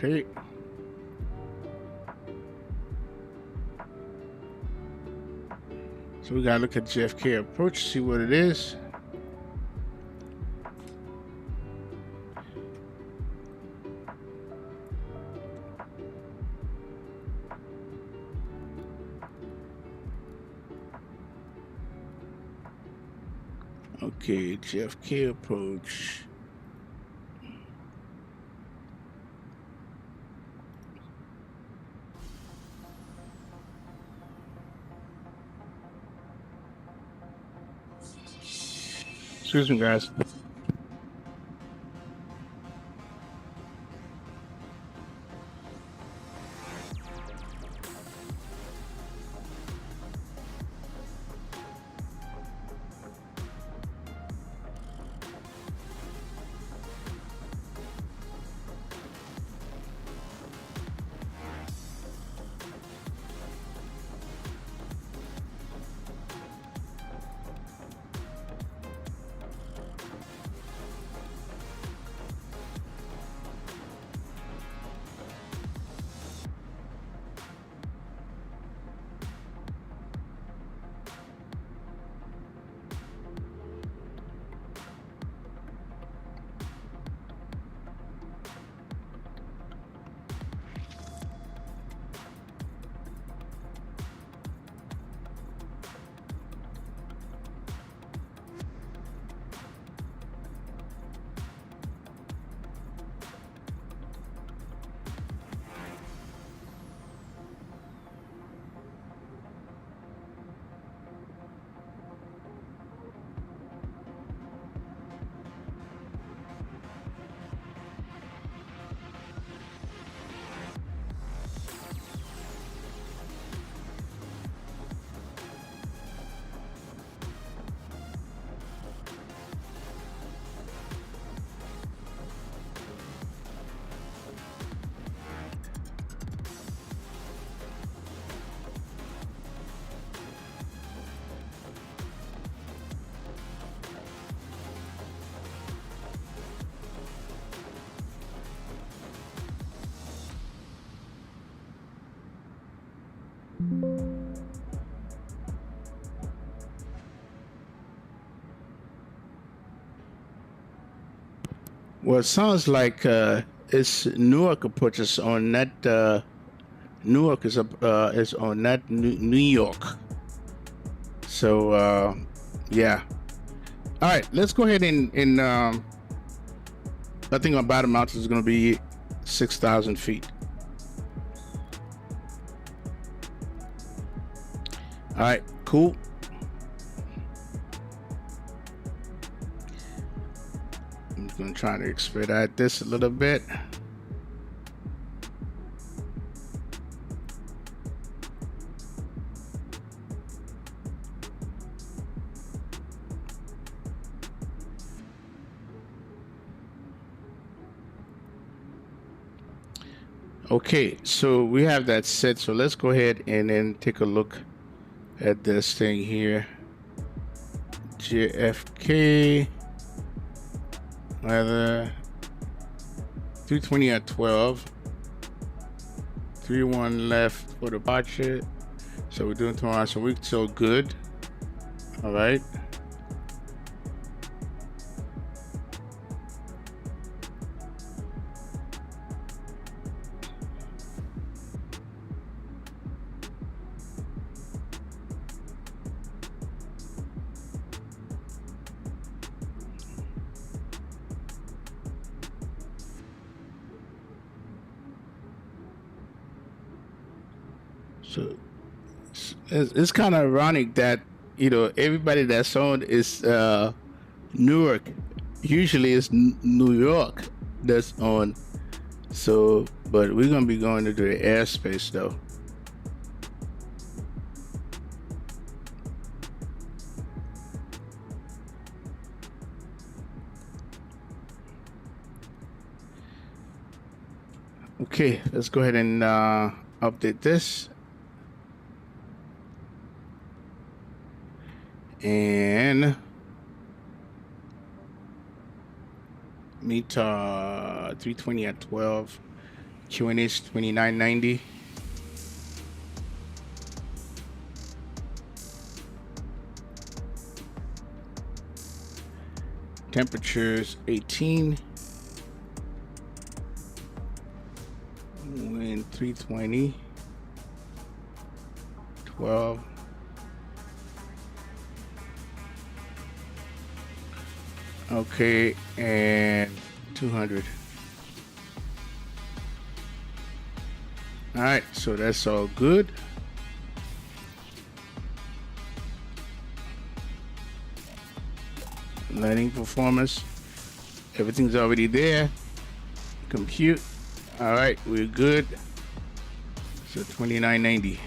Okay. So we gotta look at JFK approach, see what it is. Okay, JFK approach. Excuse me, guys. Well, it sounds like it's Newark approaches on that. Newark is on that New York. So yeah. All right, let's go ahead and I think our bottom altitude is going to be 6,000 feet. All right, cool. I'm just going to try to expedite this a little bit. Okay, so we have that set. So let's go ahead and then take a look at this thing here. JFK, weather 320 at 12, 31 left for the departure. So we're doing tomorrow. So we're still good. All right. So it's kind of ironic that, you know, everybody that's on is Newark. Usually it's New York that's on. So, but we're going to be going into the airspace though. Okay, let's go ahead and update this. And meet 320 at 12, QNH 2990. Temperatures 18. Wind 320. 12. Okay, and 200. All right, so that's all good. Landing performance, everything's already there. Compute. All right, we're good. So 2990.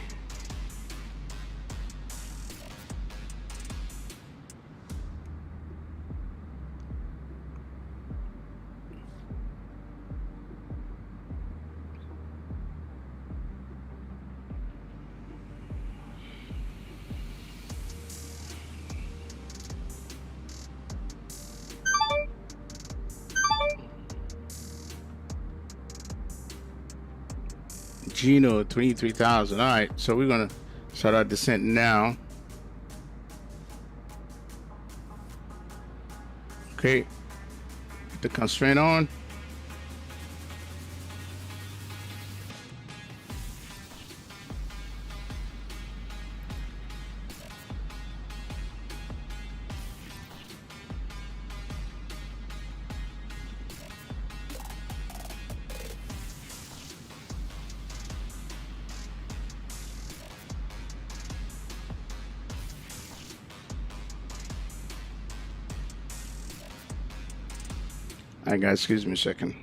Gino 23,000. All right, so we're gonna start our descent now. Okay, put the constraint on. All right, guys, excuse me a second.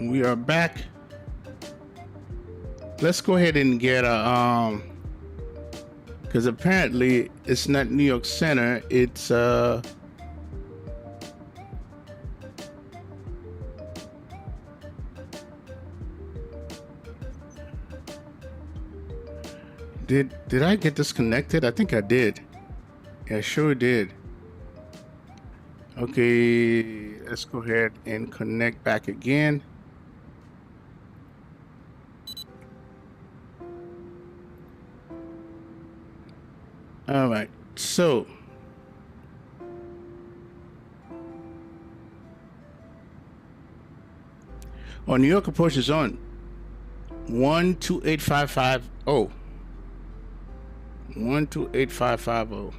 We are back. Let's go ahead and get a because apparently it's not New York Center. It's Did I get disconnected? I think I did. Yeah, sure did. Okay, let's go ahead and connect back again. All right, so New York approach is on 12855. 12850.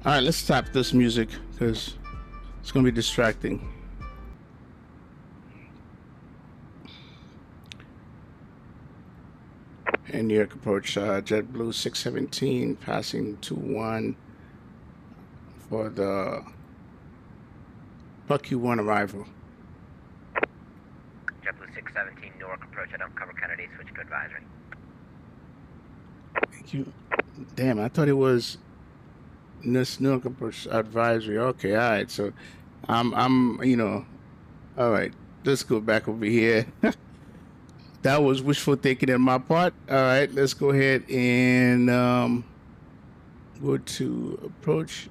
All right, let's stop this music because it's going to be distracting. And New York approach, JetBlue 617, passing 21 for the PQ1 arrival. JetBlue 617, New York approach at uncover Kennedy, switch to advisory. Thank you. Damn, I thought it was this New York approach advisory. Okay, all right. So I'm you know, all right. Let's go back over here. That was wishful thinking on my part. All right, let's go ahead and go to approach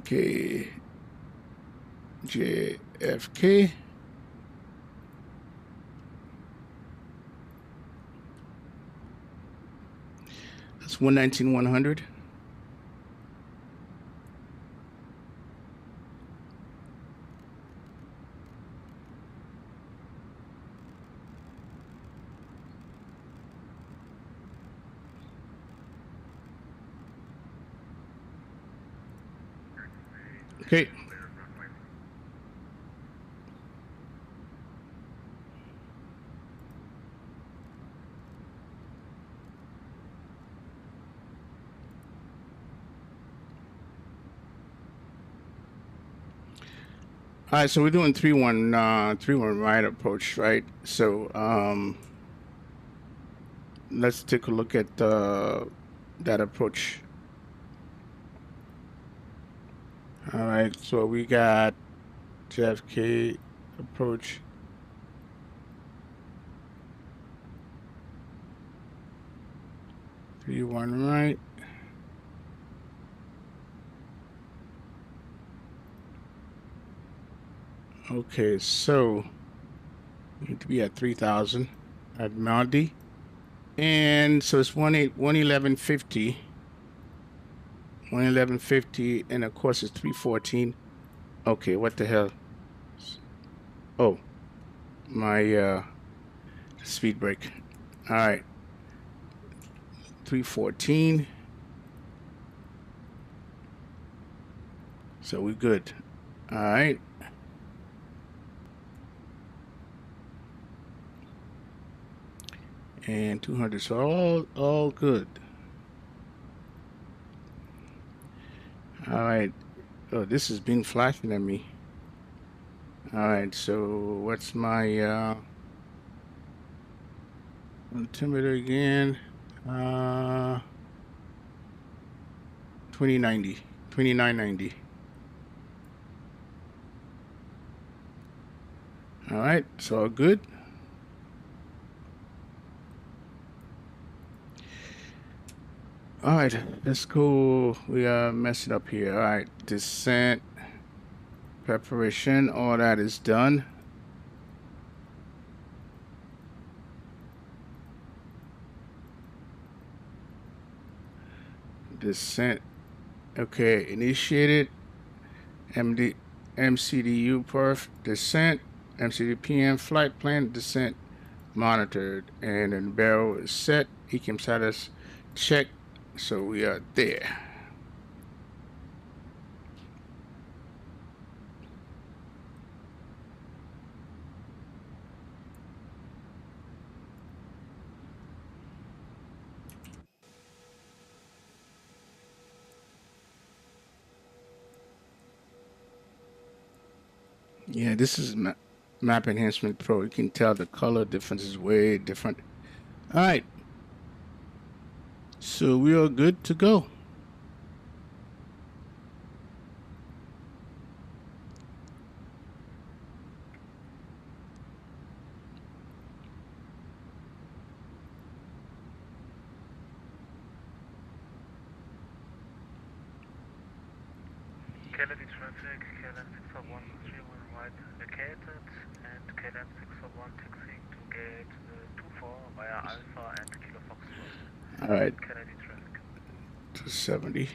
KJFK. That's 119-100. Okay. All right, so we're doing 3-1 right approach, right? So let's take a look at that approach. All right, so we got JFK approach. Three one right. Okay, so we need to be at 3,000 at Maldi, and so it's 11150. 11150, and of course it's 314. Okay, what the hell? Oh, my speed brake. All right, 314. So we're good. All right. And 200, so all good. All right. Oh, this has been flashing at me. All right, so what's my altimeter again? 2990. All right, so all good. All right, let's go. We are messing up here. All right, descent, preparation, all that is done. Descent. Okay, initiated. MCDU perf, descent. MCD PM, flight plan, descent, monitored. And then barrel is set. ECM status check. So we are there. Yeah, this is Map Enhancement Pro. You can tell the color difference is way different. All right. So we are good to go. KLM traffic, KLM 601 right located, and KLM 601 taxiing to gate 24 via Alpha and Kilo Foxtrot. All right. KLM traffic. 270.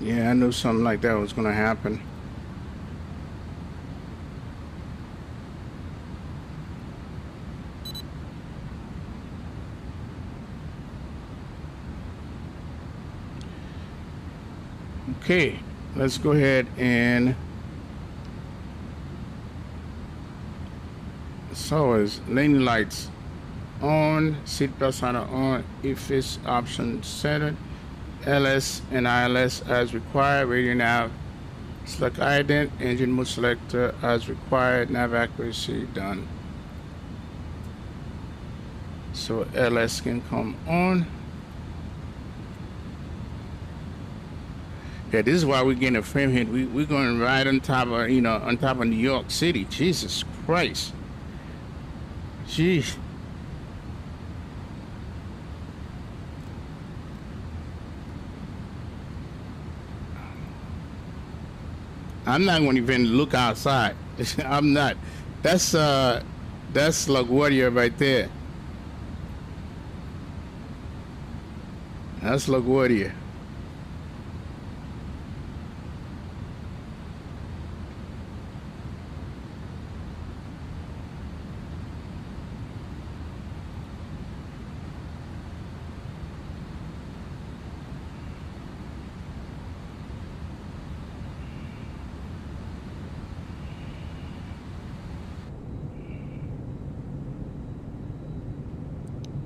Yeah, I knew something like that was going to happen. Okay, let's go ahead and so is lane lights on, seatbelt sign on, EFIS option set, LS and ILS as required, radio nav, select ident, engine mode selector as required, nav accuracy done. So LS can come on. Yeah, this is why we're getting a frame hit. We're going right on top of, on top of New York City. Jesus Christ. Jeez. I'm not going to even look outside. I'm not. That's LaGuardia right there. That's LaGuardia.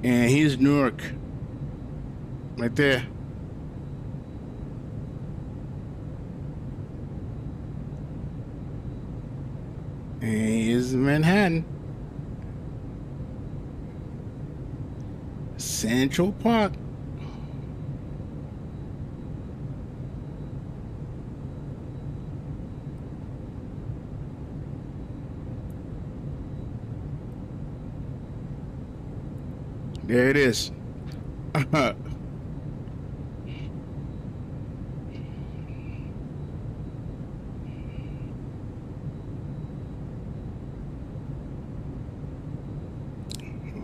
And here's Newark, right there. And here's Manhattan. Central Park. There it is.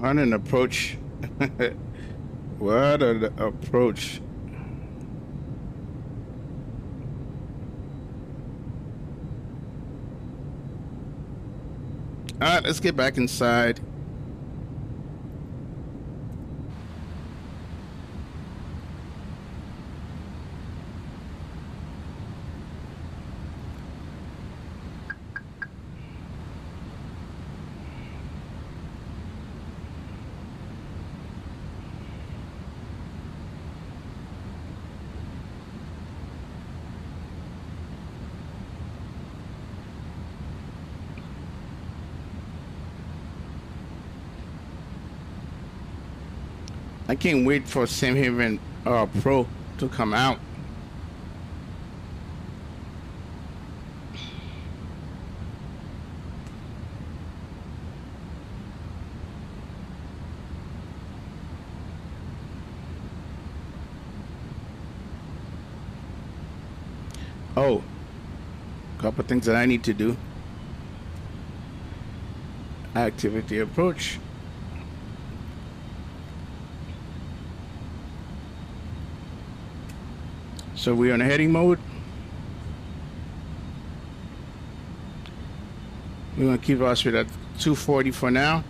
What an approach. What an approach. All right, let's get back inside. I can't wait for Sam Haven Pro to come out. Oh, a couple things that I need to do. Activity approach. So we're on heading mode. We're gonna keep our speed at 240 for now.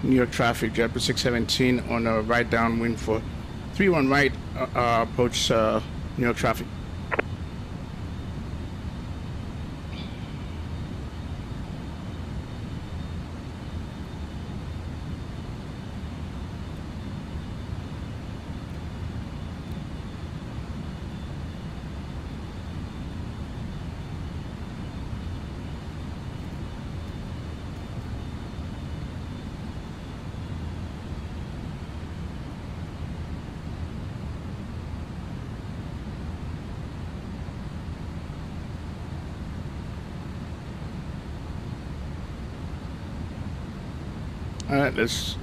New York traffic, JetBlue 617 on a right downwind for 31 right approach New York traffic. All right, let's.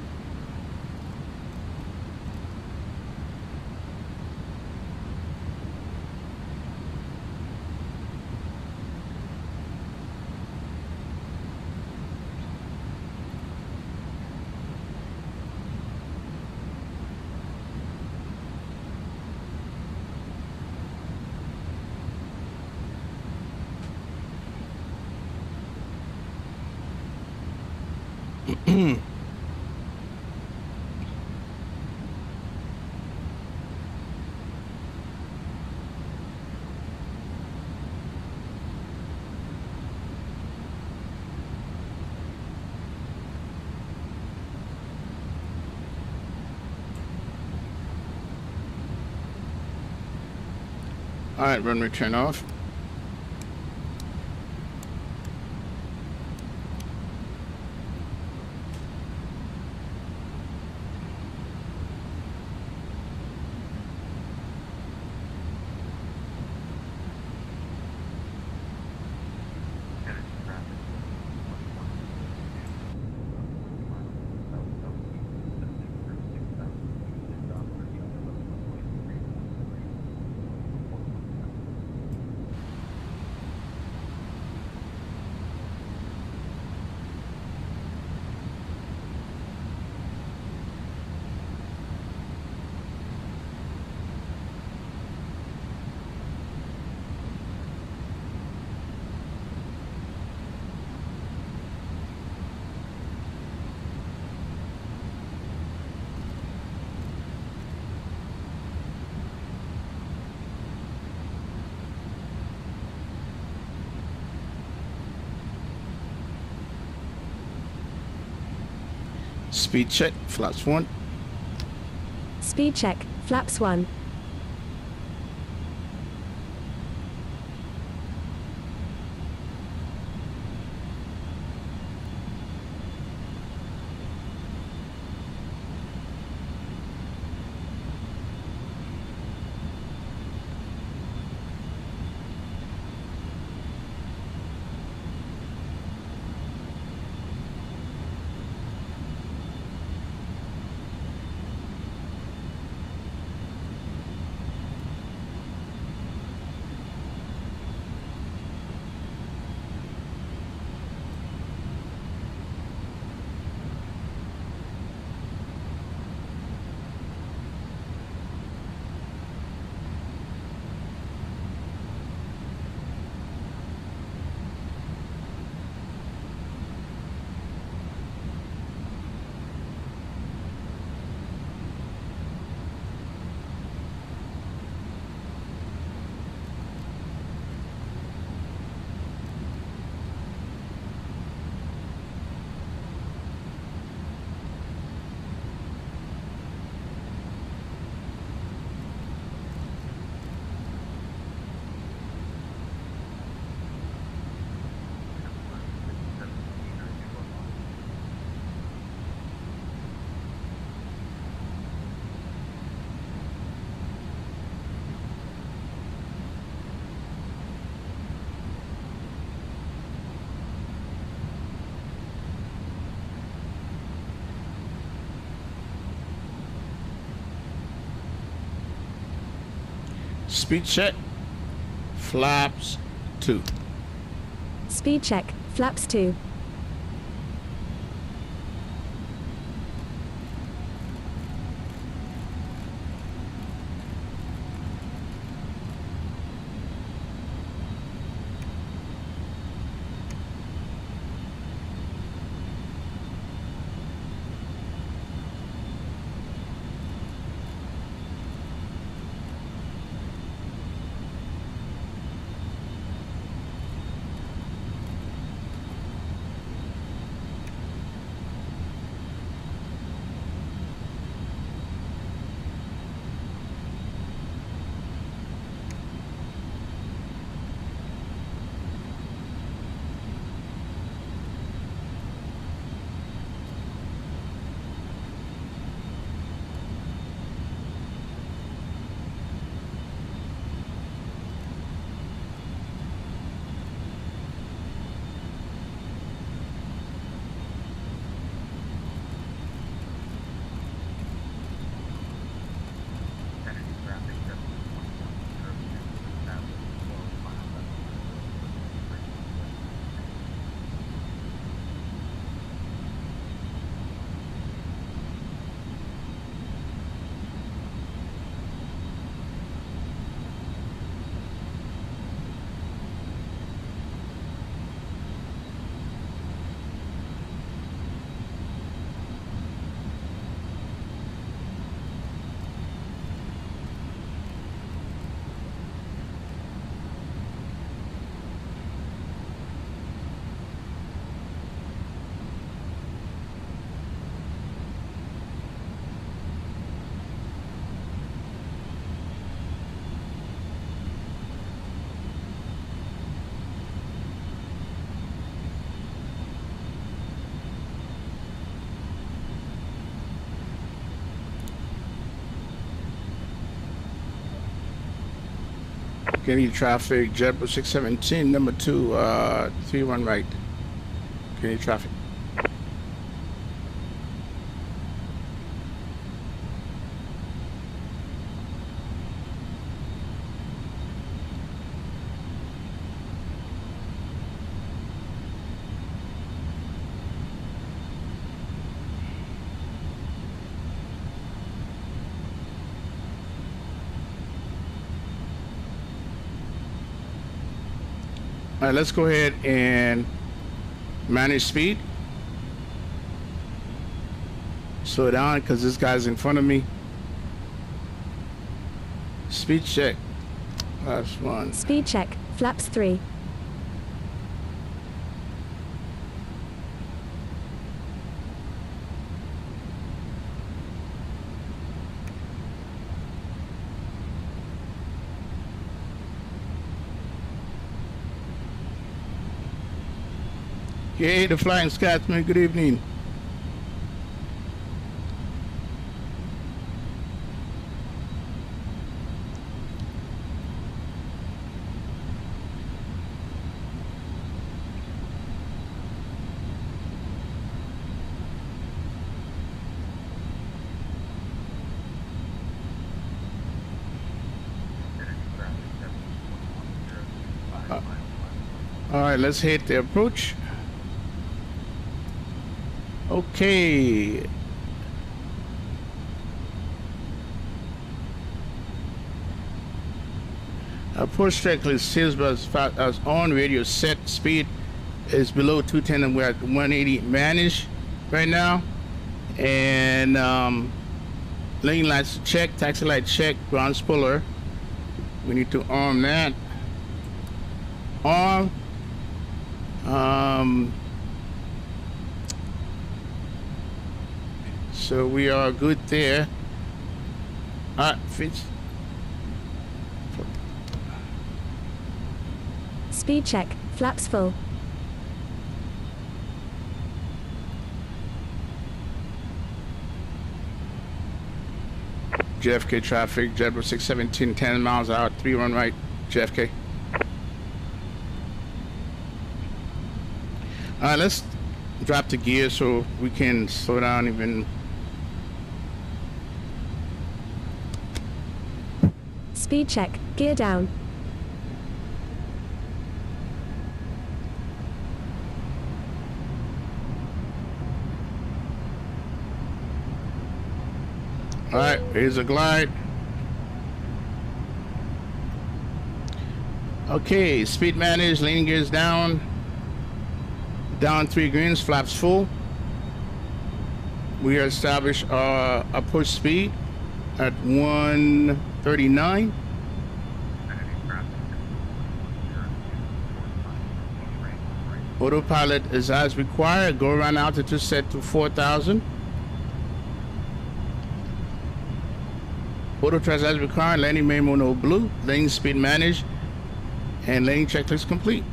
All right, runway turn off. Speed check, flaps 1. Speed check, flaps 1. Speed check. Flaps 2. Speed check. Flaps 2. Kenny traffic, JetBlue 617, number 2, 31 right. Kenny traffic. All right, let's go ahead and manage speed. Slow down because this guy's in front of me. Speed check. Last one. Speed check. Flaps 3. Hey, the Flying Scotsman, good evening. All right, let's hit the approach. Okay. Approach checklist says as on radio set speed is below 210 and we're at 180 manage right now. And lane lights check, taxi light check, ground spoiler. We need to arm that. Arm. So we are good there. Fits. Speed check. Flaps full. JFK traffic, JetBlue 617, 10 miles an hour, 3 run right, JFK. All right, let's drop the gear so we can slow down even. Speed check, gear down. All right, here's a glide. Okay, speed managed, landing gears down. Down 3 greens, flaps full. We established our approach speed at 139. Autopilot is as required. Go around altitude set to 4,000. Auto thrust as required. Landing memo no blue. Landing speed managed. And landing checklist complete.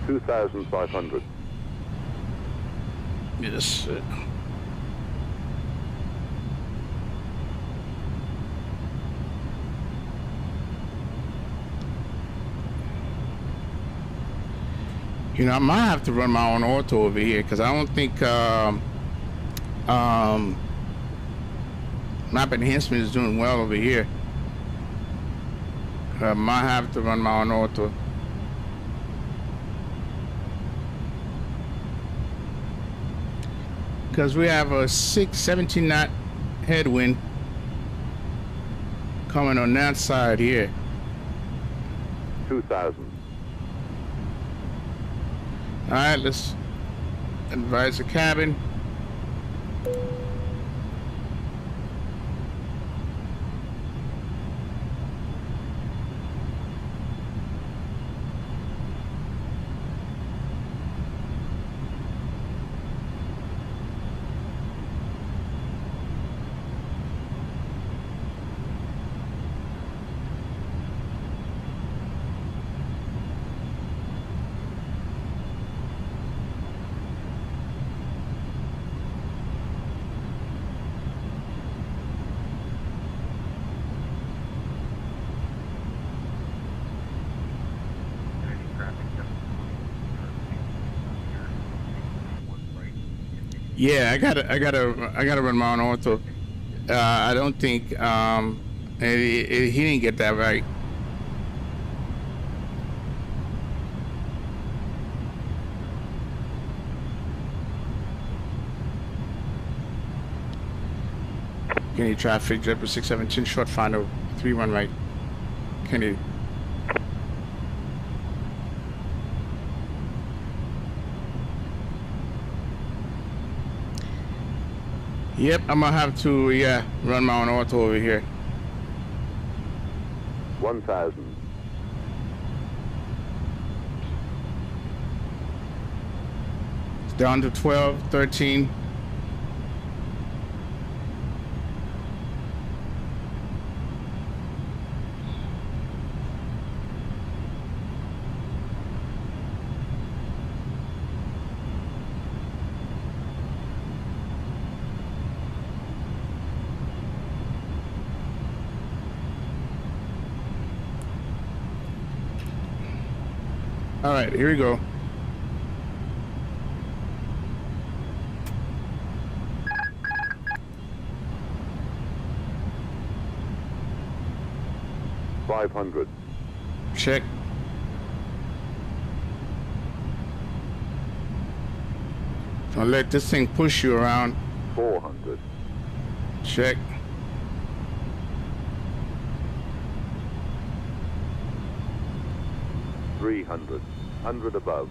$2,500. Yes. You know, I might have to run my own auto over here because I don't think map enhancement is doing well over here. I might have to run my own auto. Because we have a 17 knot headwind coming on that side here. 2,000. All right, let's advise the cabin. Yeah, I gotta run my own auto. I don't think he didn't get that right. Can you traffic JetBlue 617 short final 3-1 right? Can you? Yep, I'm gonna have to, run my own auto over here. 1,000. It's down to 12, 13. All right, here we go. $500. Check. Don't let this thing push you around. 400. Check. $300. 100 above.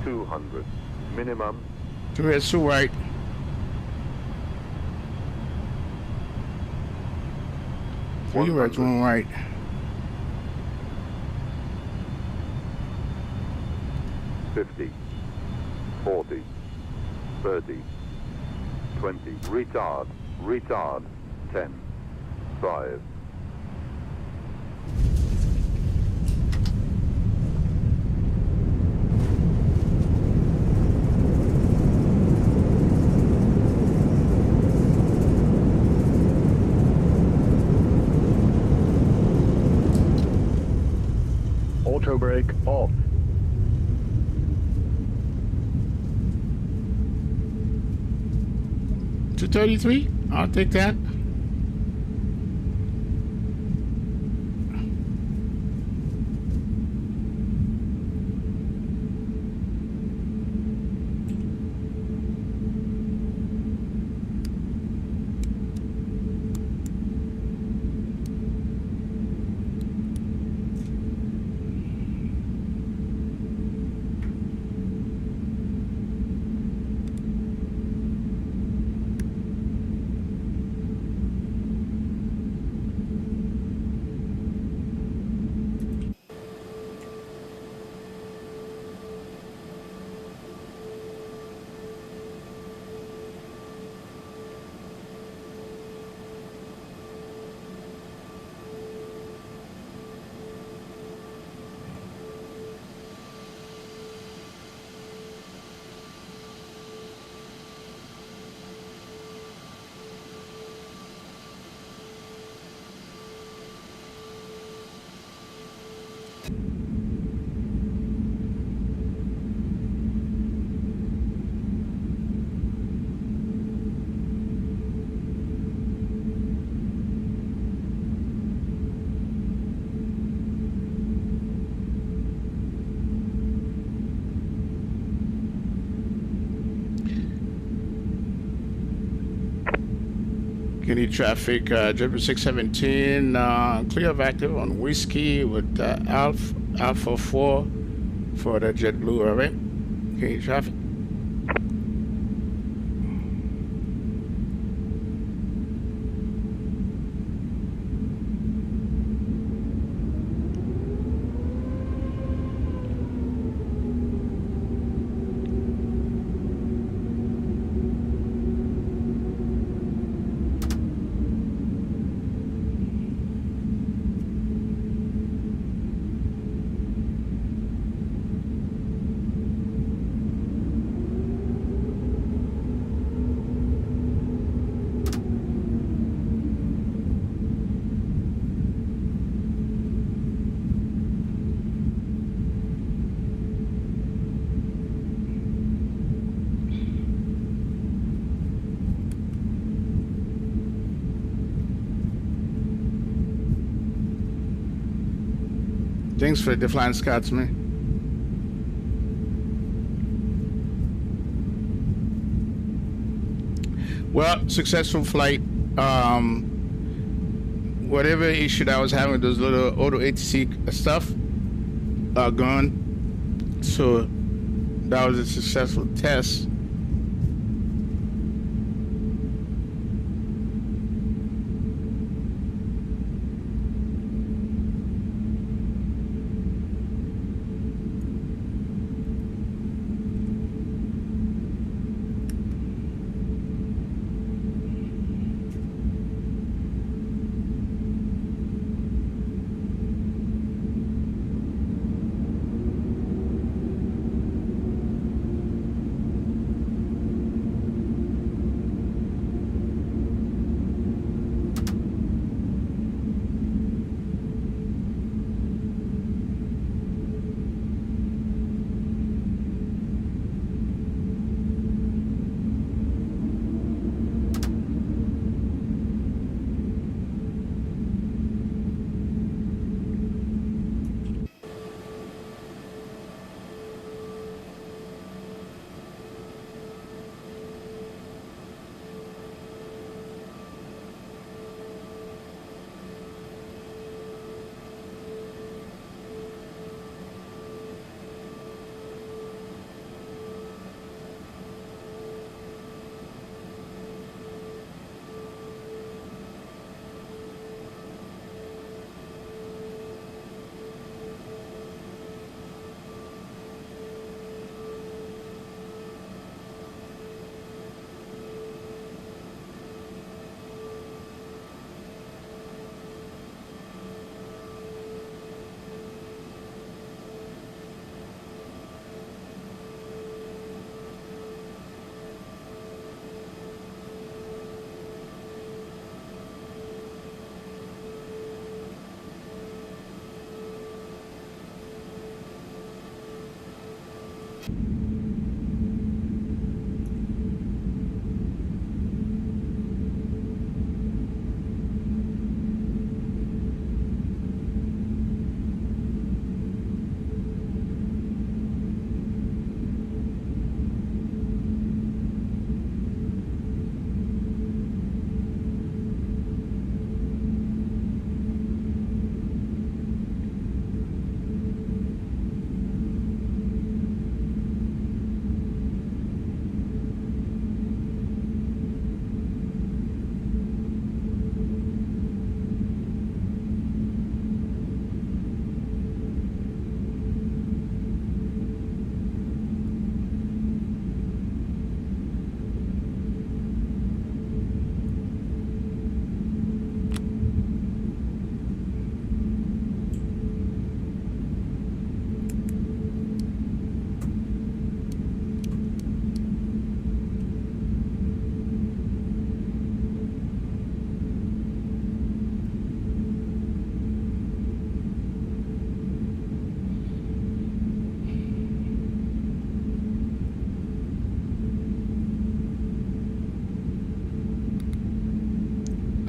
$200. Minimum. 2 heads to right. Three right, 1 right. $50. 40. 30. 20. Retard. Retard. 10. 5. Nitro brake off. $233. I'll take that. Any traffic, JetBlue 617, clear of active on Whiskey with Alpha 4 for the JetBlue, all right? Okay, traffic. Thanks for the flying Scotsman. Well, successful flight. Whatever issue that I was having with those little auto ATC stuff are gone. So that was a successful test.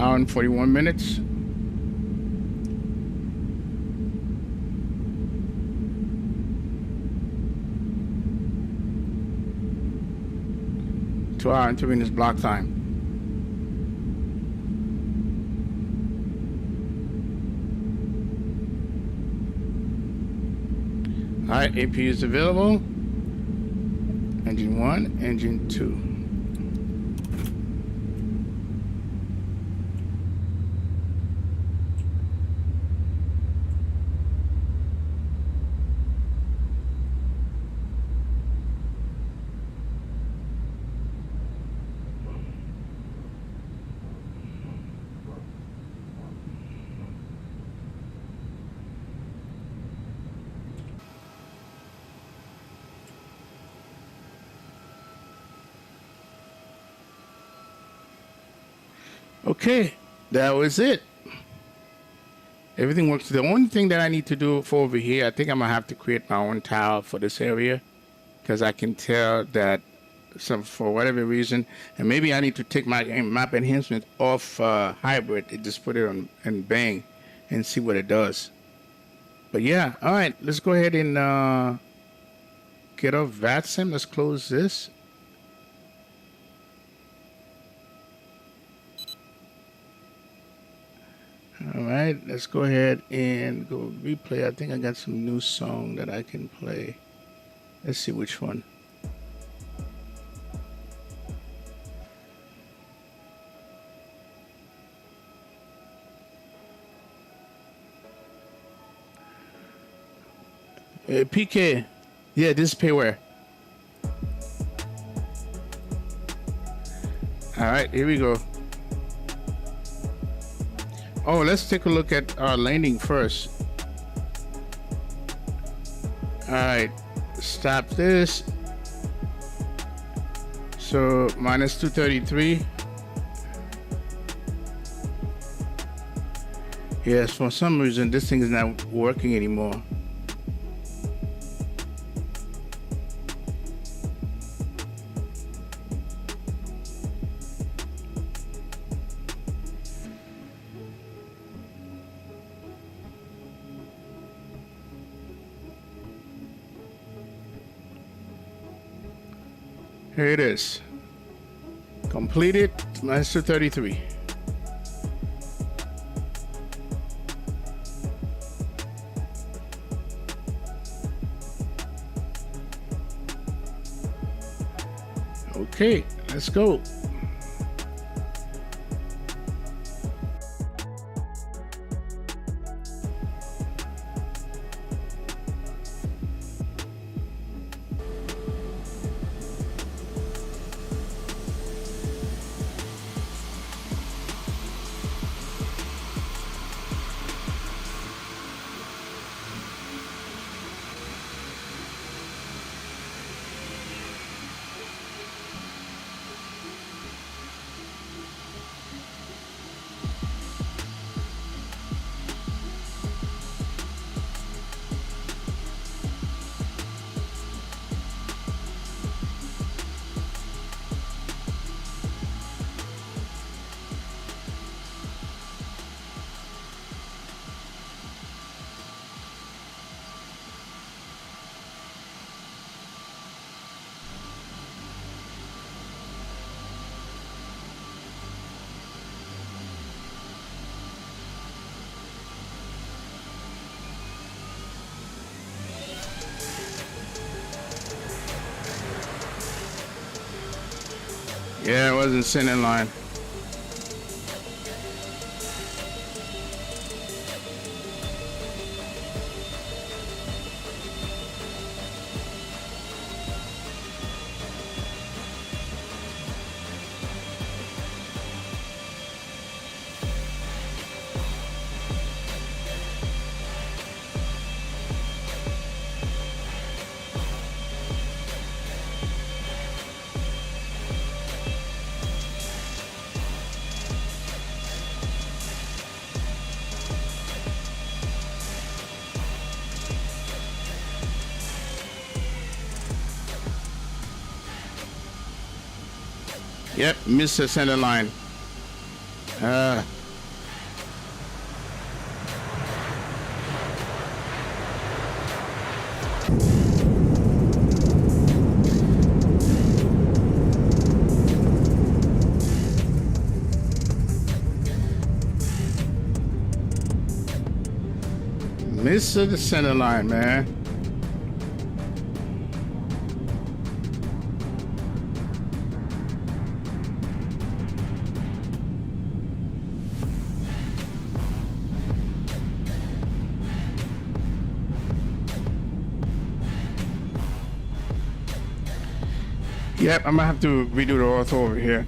hour and 41 minutes. Two-hour and 2 minutes block time. All right, AP is available. Engine 1, engine 2. Okay, that was it. Everything works. The only thing that I need to do for over here, I think I'm gonna have to create my own tile for this area, because I can tell that for whatever reason, and maybe I need to take my map enhancement off hybrid and just put it on and bang and see what it does. But yeah, all right, let's go ahead and get off Vatsim. Let's close this. All right, let's go ahead and go replay. I think I got some new song that I can play. Let's see which one. PK, yeah, this is payware. All right, here we go. Oh, let's take a look at our landing first. All right, stop this. So minus 233. Yes, for some reason this thing is not working anymore. Here it is. Completed, minus 233. Okay, let's go. Yeah, it wasn't sent in line. Yep, missed the center line. Miss the center line, man. Yep, I'm gonna have to redo the ortho over here.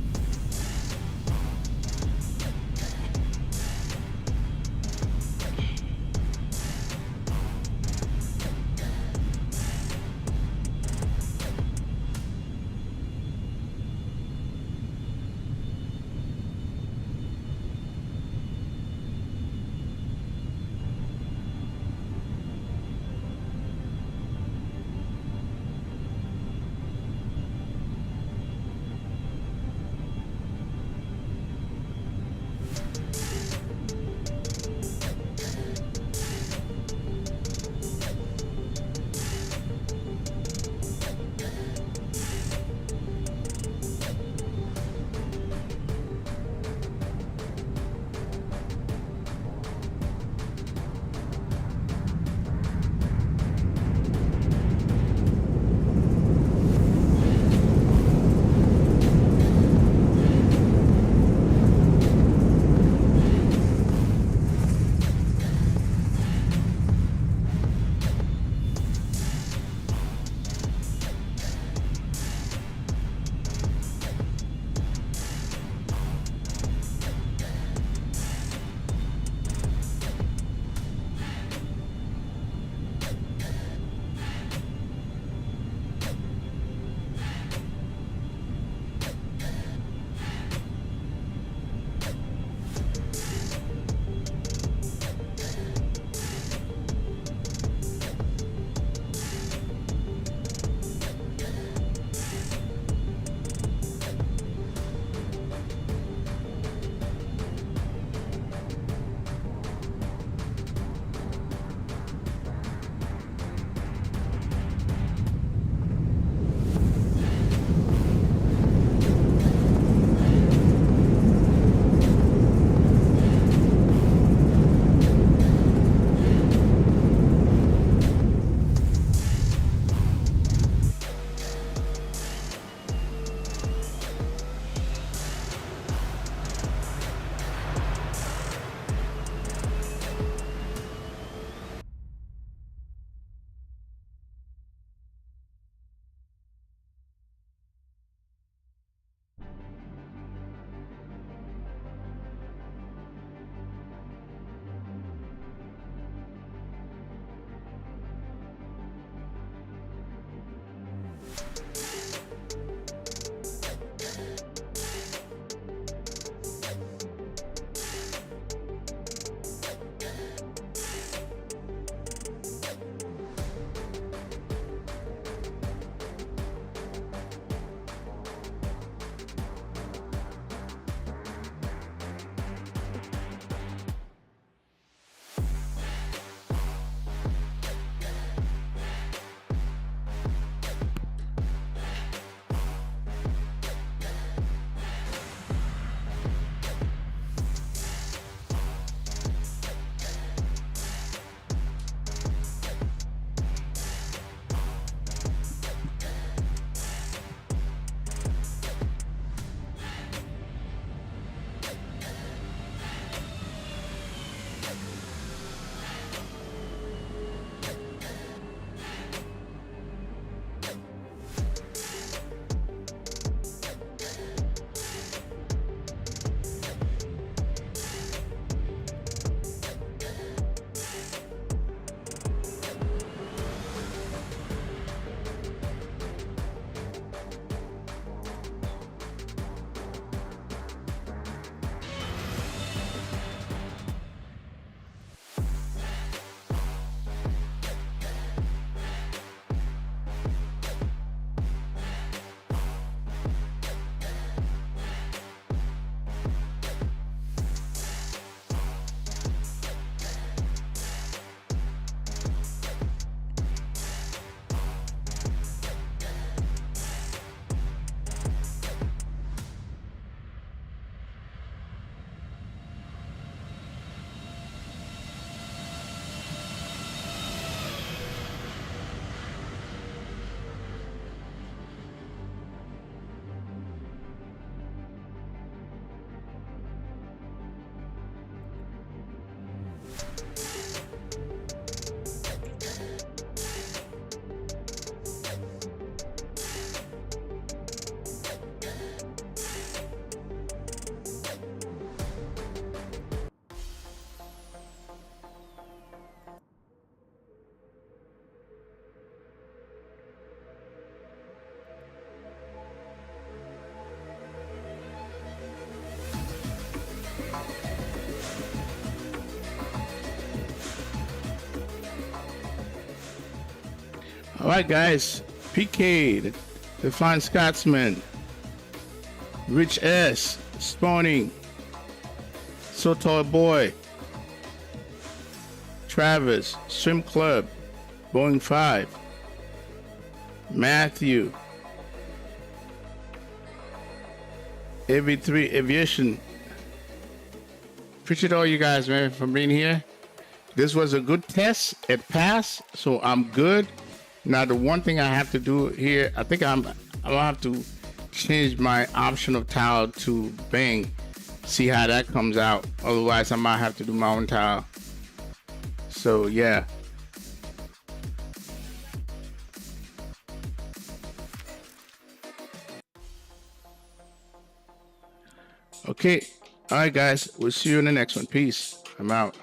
All right, guys. PK, the Flying Scotsman. Rich S, Spawning. So Tall Boy. Travis, Swim Club. Boeing 5. Matthew. AV3 Aviation. Appreciate all you guys, man, for being here. This was a good test. It passed, so I'm good. Now, the one thing I have to do here, I think I'm gonna have to change my optional tile to Bang. See how that comes out. Otherwise, I might have to do my own tile. So, yeah. Okay. All right, guys. We'll see you in the next one. Peace. I'm out.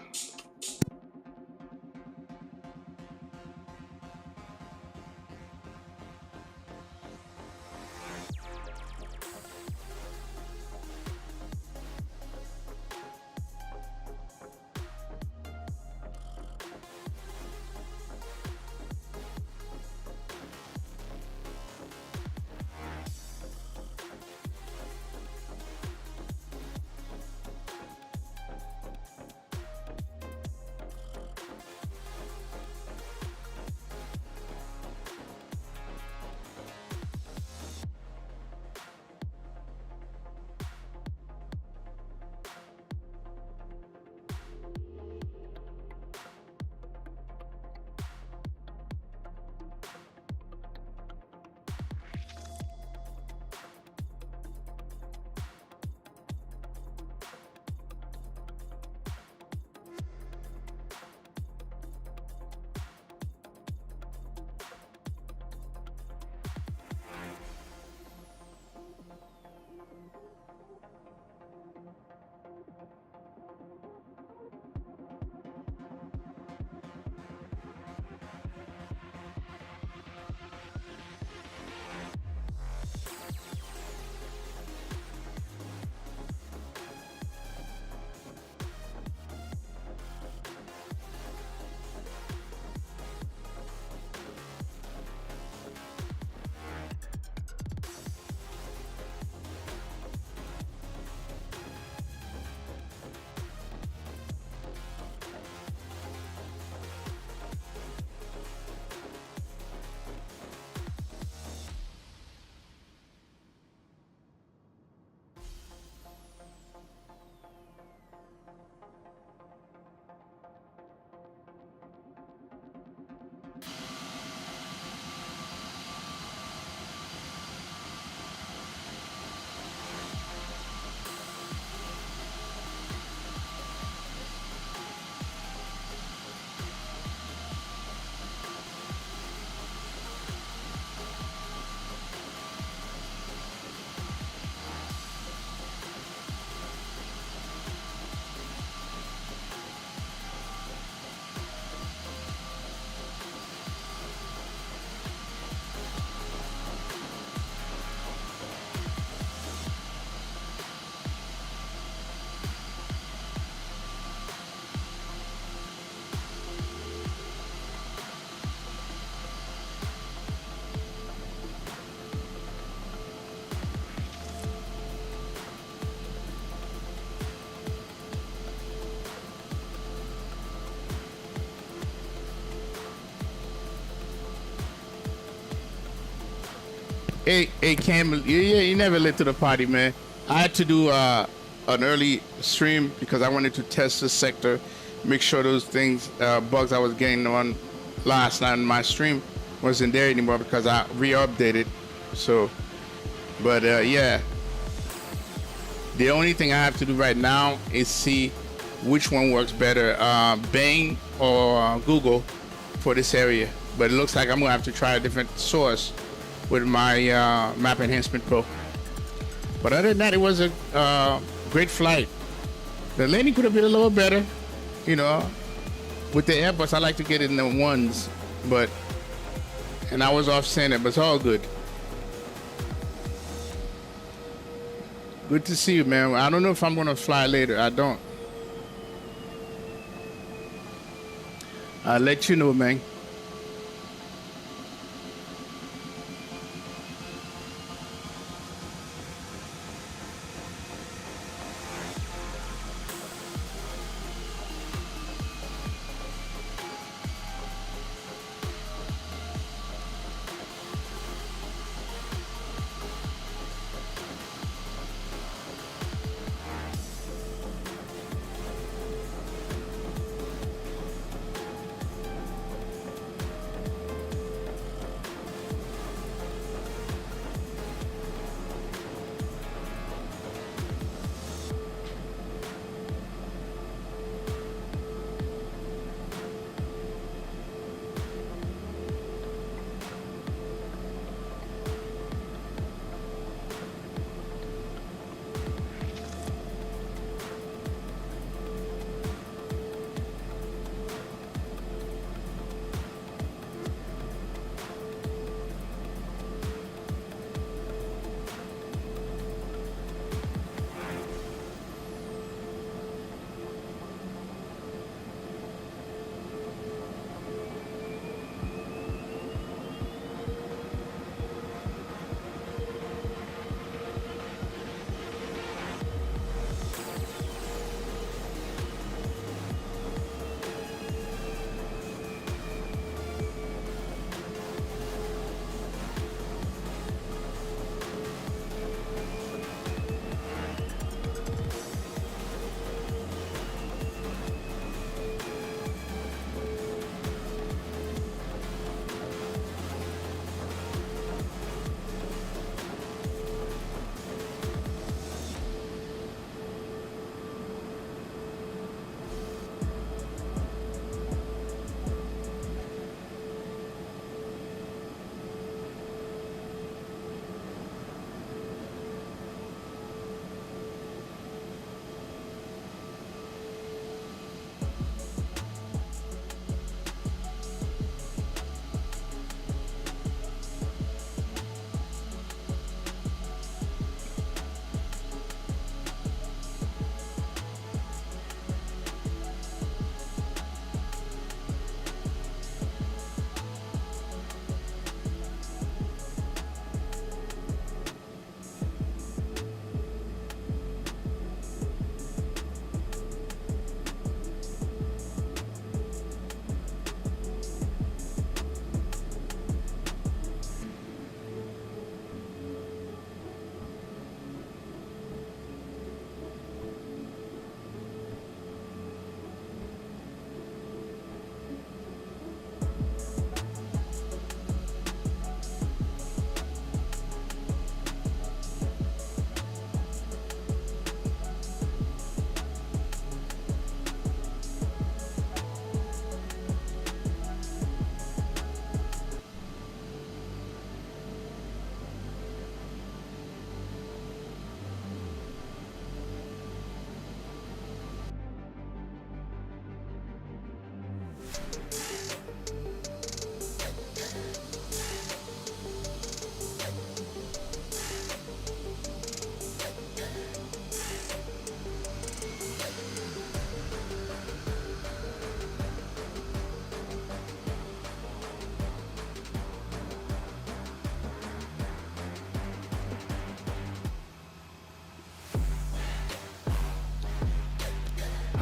Hey, Cam, yeah, you never lit to the party, man. I had to do an early stream because I wanted to test the sector, make sure those things, bugs I was getting on last night in my stream wasn't there anymore because I re-updated. So, but yeah, the only thing I have to do right now is see which one works better, Bing or Google for this area. But it looks like I'm gonna have to try a different source with my Map Enhancement Pro. But other than that, it was a great flight. The landing could have been a little better, you know. With the Airbus, I like to get in the ones, and I was off center, but it's all good. Good to see you, man. I don't know if I'm gonna fly later. I don't. I'll let you know, man.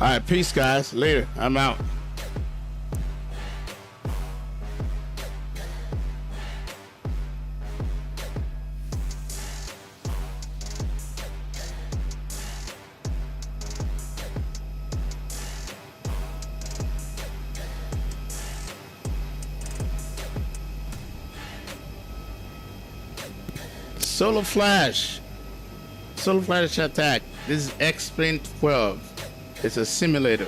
All right, peace, guys. Later. I'm out. Solar Flash attack. This is X-Plane 12. It's a simulator,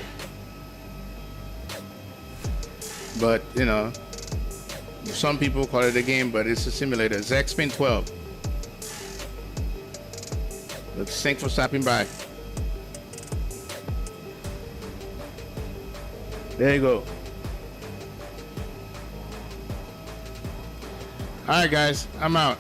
but you know, some people call it a game, but it's a simulator. It's X-Plane 12. Let's thanks for stopping by. There you go. All right, guys, I'm out.